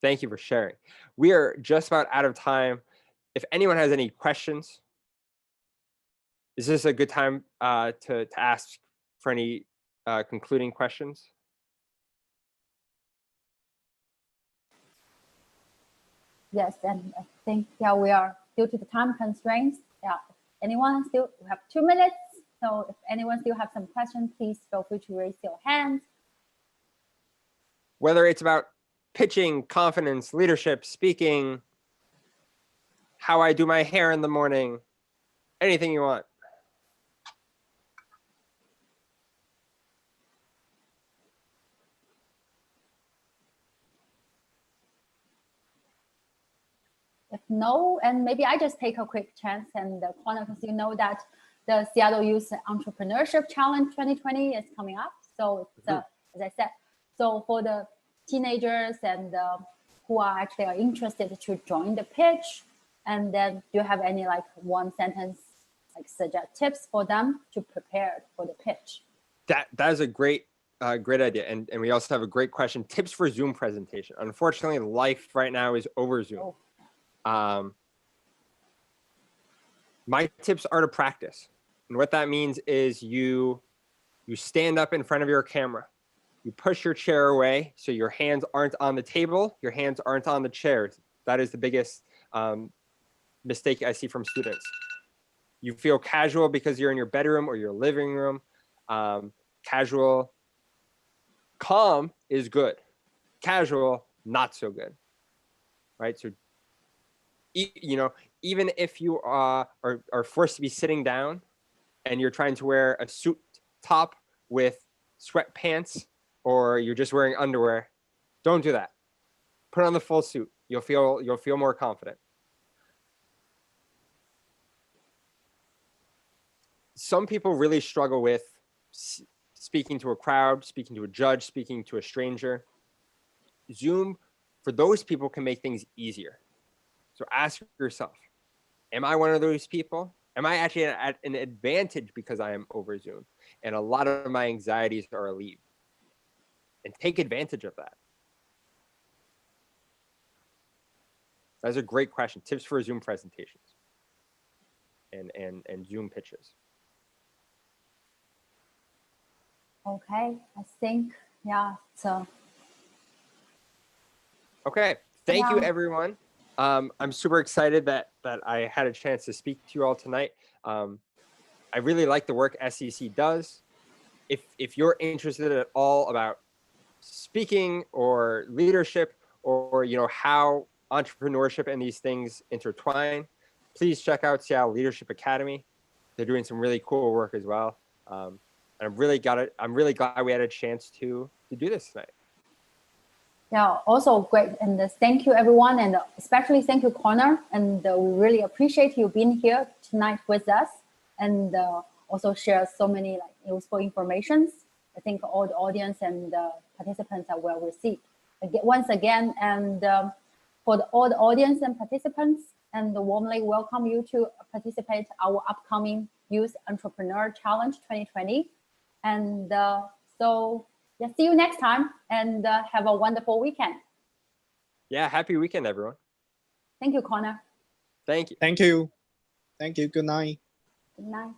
Thank you for sharing. We are just about out of time. If anyone has any questions, is this a good time to ask for any concluding questions? Yes, and I think, yeah, we are, due to the time constraints, yeah, anyone still, we have 2 minutes. So if anyone still have some questions, please feel free to raise your hand. Whether it's about pitching, confidence, leadership, speaking, how I do my hair in the morning, anything you want. If no, and maybe I just take a quick chance and because you know that the Seattle Youth Entrepreneurship Challenge 2020 is coming up. So it's, as I said, so for the teenagers and who are actually interested to join the pitch, and then do you have any like 1 sentence, like suggest tips for them to prepare for the pitch? That is a great idea. And we also have a great question. Tips for Zoom presentation. Unfortunately, life right now is over Zoom. My tips are to practice. And what that means is you stand up in front of your camera. You push your chair away so your hands aren't on the table, your hands aren't on the chairs. That is the biggest mistake I see from students. You feel casual because you're in your bedroom or your living room. Casual Calm is good. Casual, not so good. Right? So, you know, even if you are forced to be sitting down and you're trying to wear a suit top with sweatpants, or you're just wearing underwear, don't do that. Put on the full suit. You'll feel more confident. Some people really struggle with speaking to a crowd, speaking to a judge, speaking to a stranger. Zoom, for those people, can make things easier. So ask yourself, am I one of those people? Am I actually at an advantage because I am over Zoom? And a lot of my anxieties are relieved. And take advantage of that. That's a great question. Tips for Zoom presentations and Zoom pitches. Okay, I think, yeah, so. Okay, thank you, Yeah. everyone. I'm super excited that I had a chance to speak to you all tonight. I really like the work SEC does. If you're interested at all about speaking or leadership, or you know how entrepreneurship and these things intertwine, please check out Seattle Leadership Academy. They're doing some really cool work as well. And I'm really glad we had a chance to do this tonight. Yeah, also great. And thank you, everyone. And especially thank you, Connor. And we really appreciate you being here tonight with us, and also share so many useful information. I think all the audience and participants are well received. Once again, and for all the audience and participants, and warmly welcome you to participate our upcoming Youth Entrepreneur Challenge 2020. And so, yeah, see you next time, and have a wonderful weekend. Yeah, happy weekend, everyone. Thank you, Connor. Thank you. Thank you. Thank you. Good night. Good night.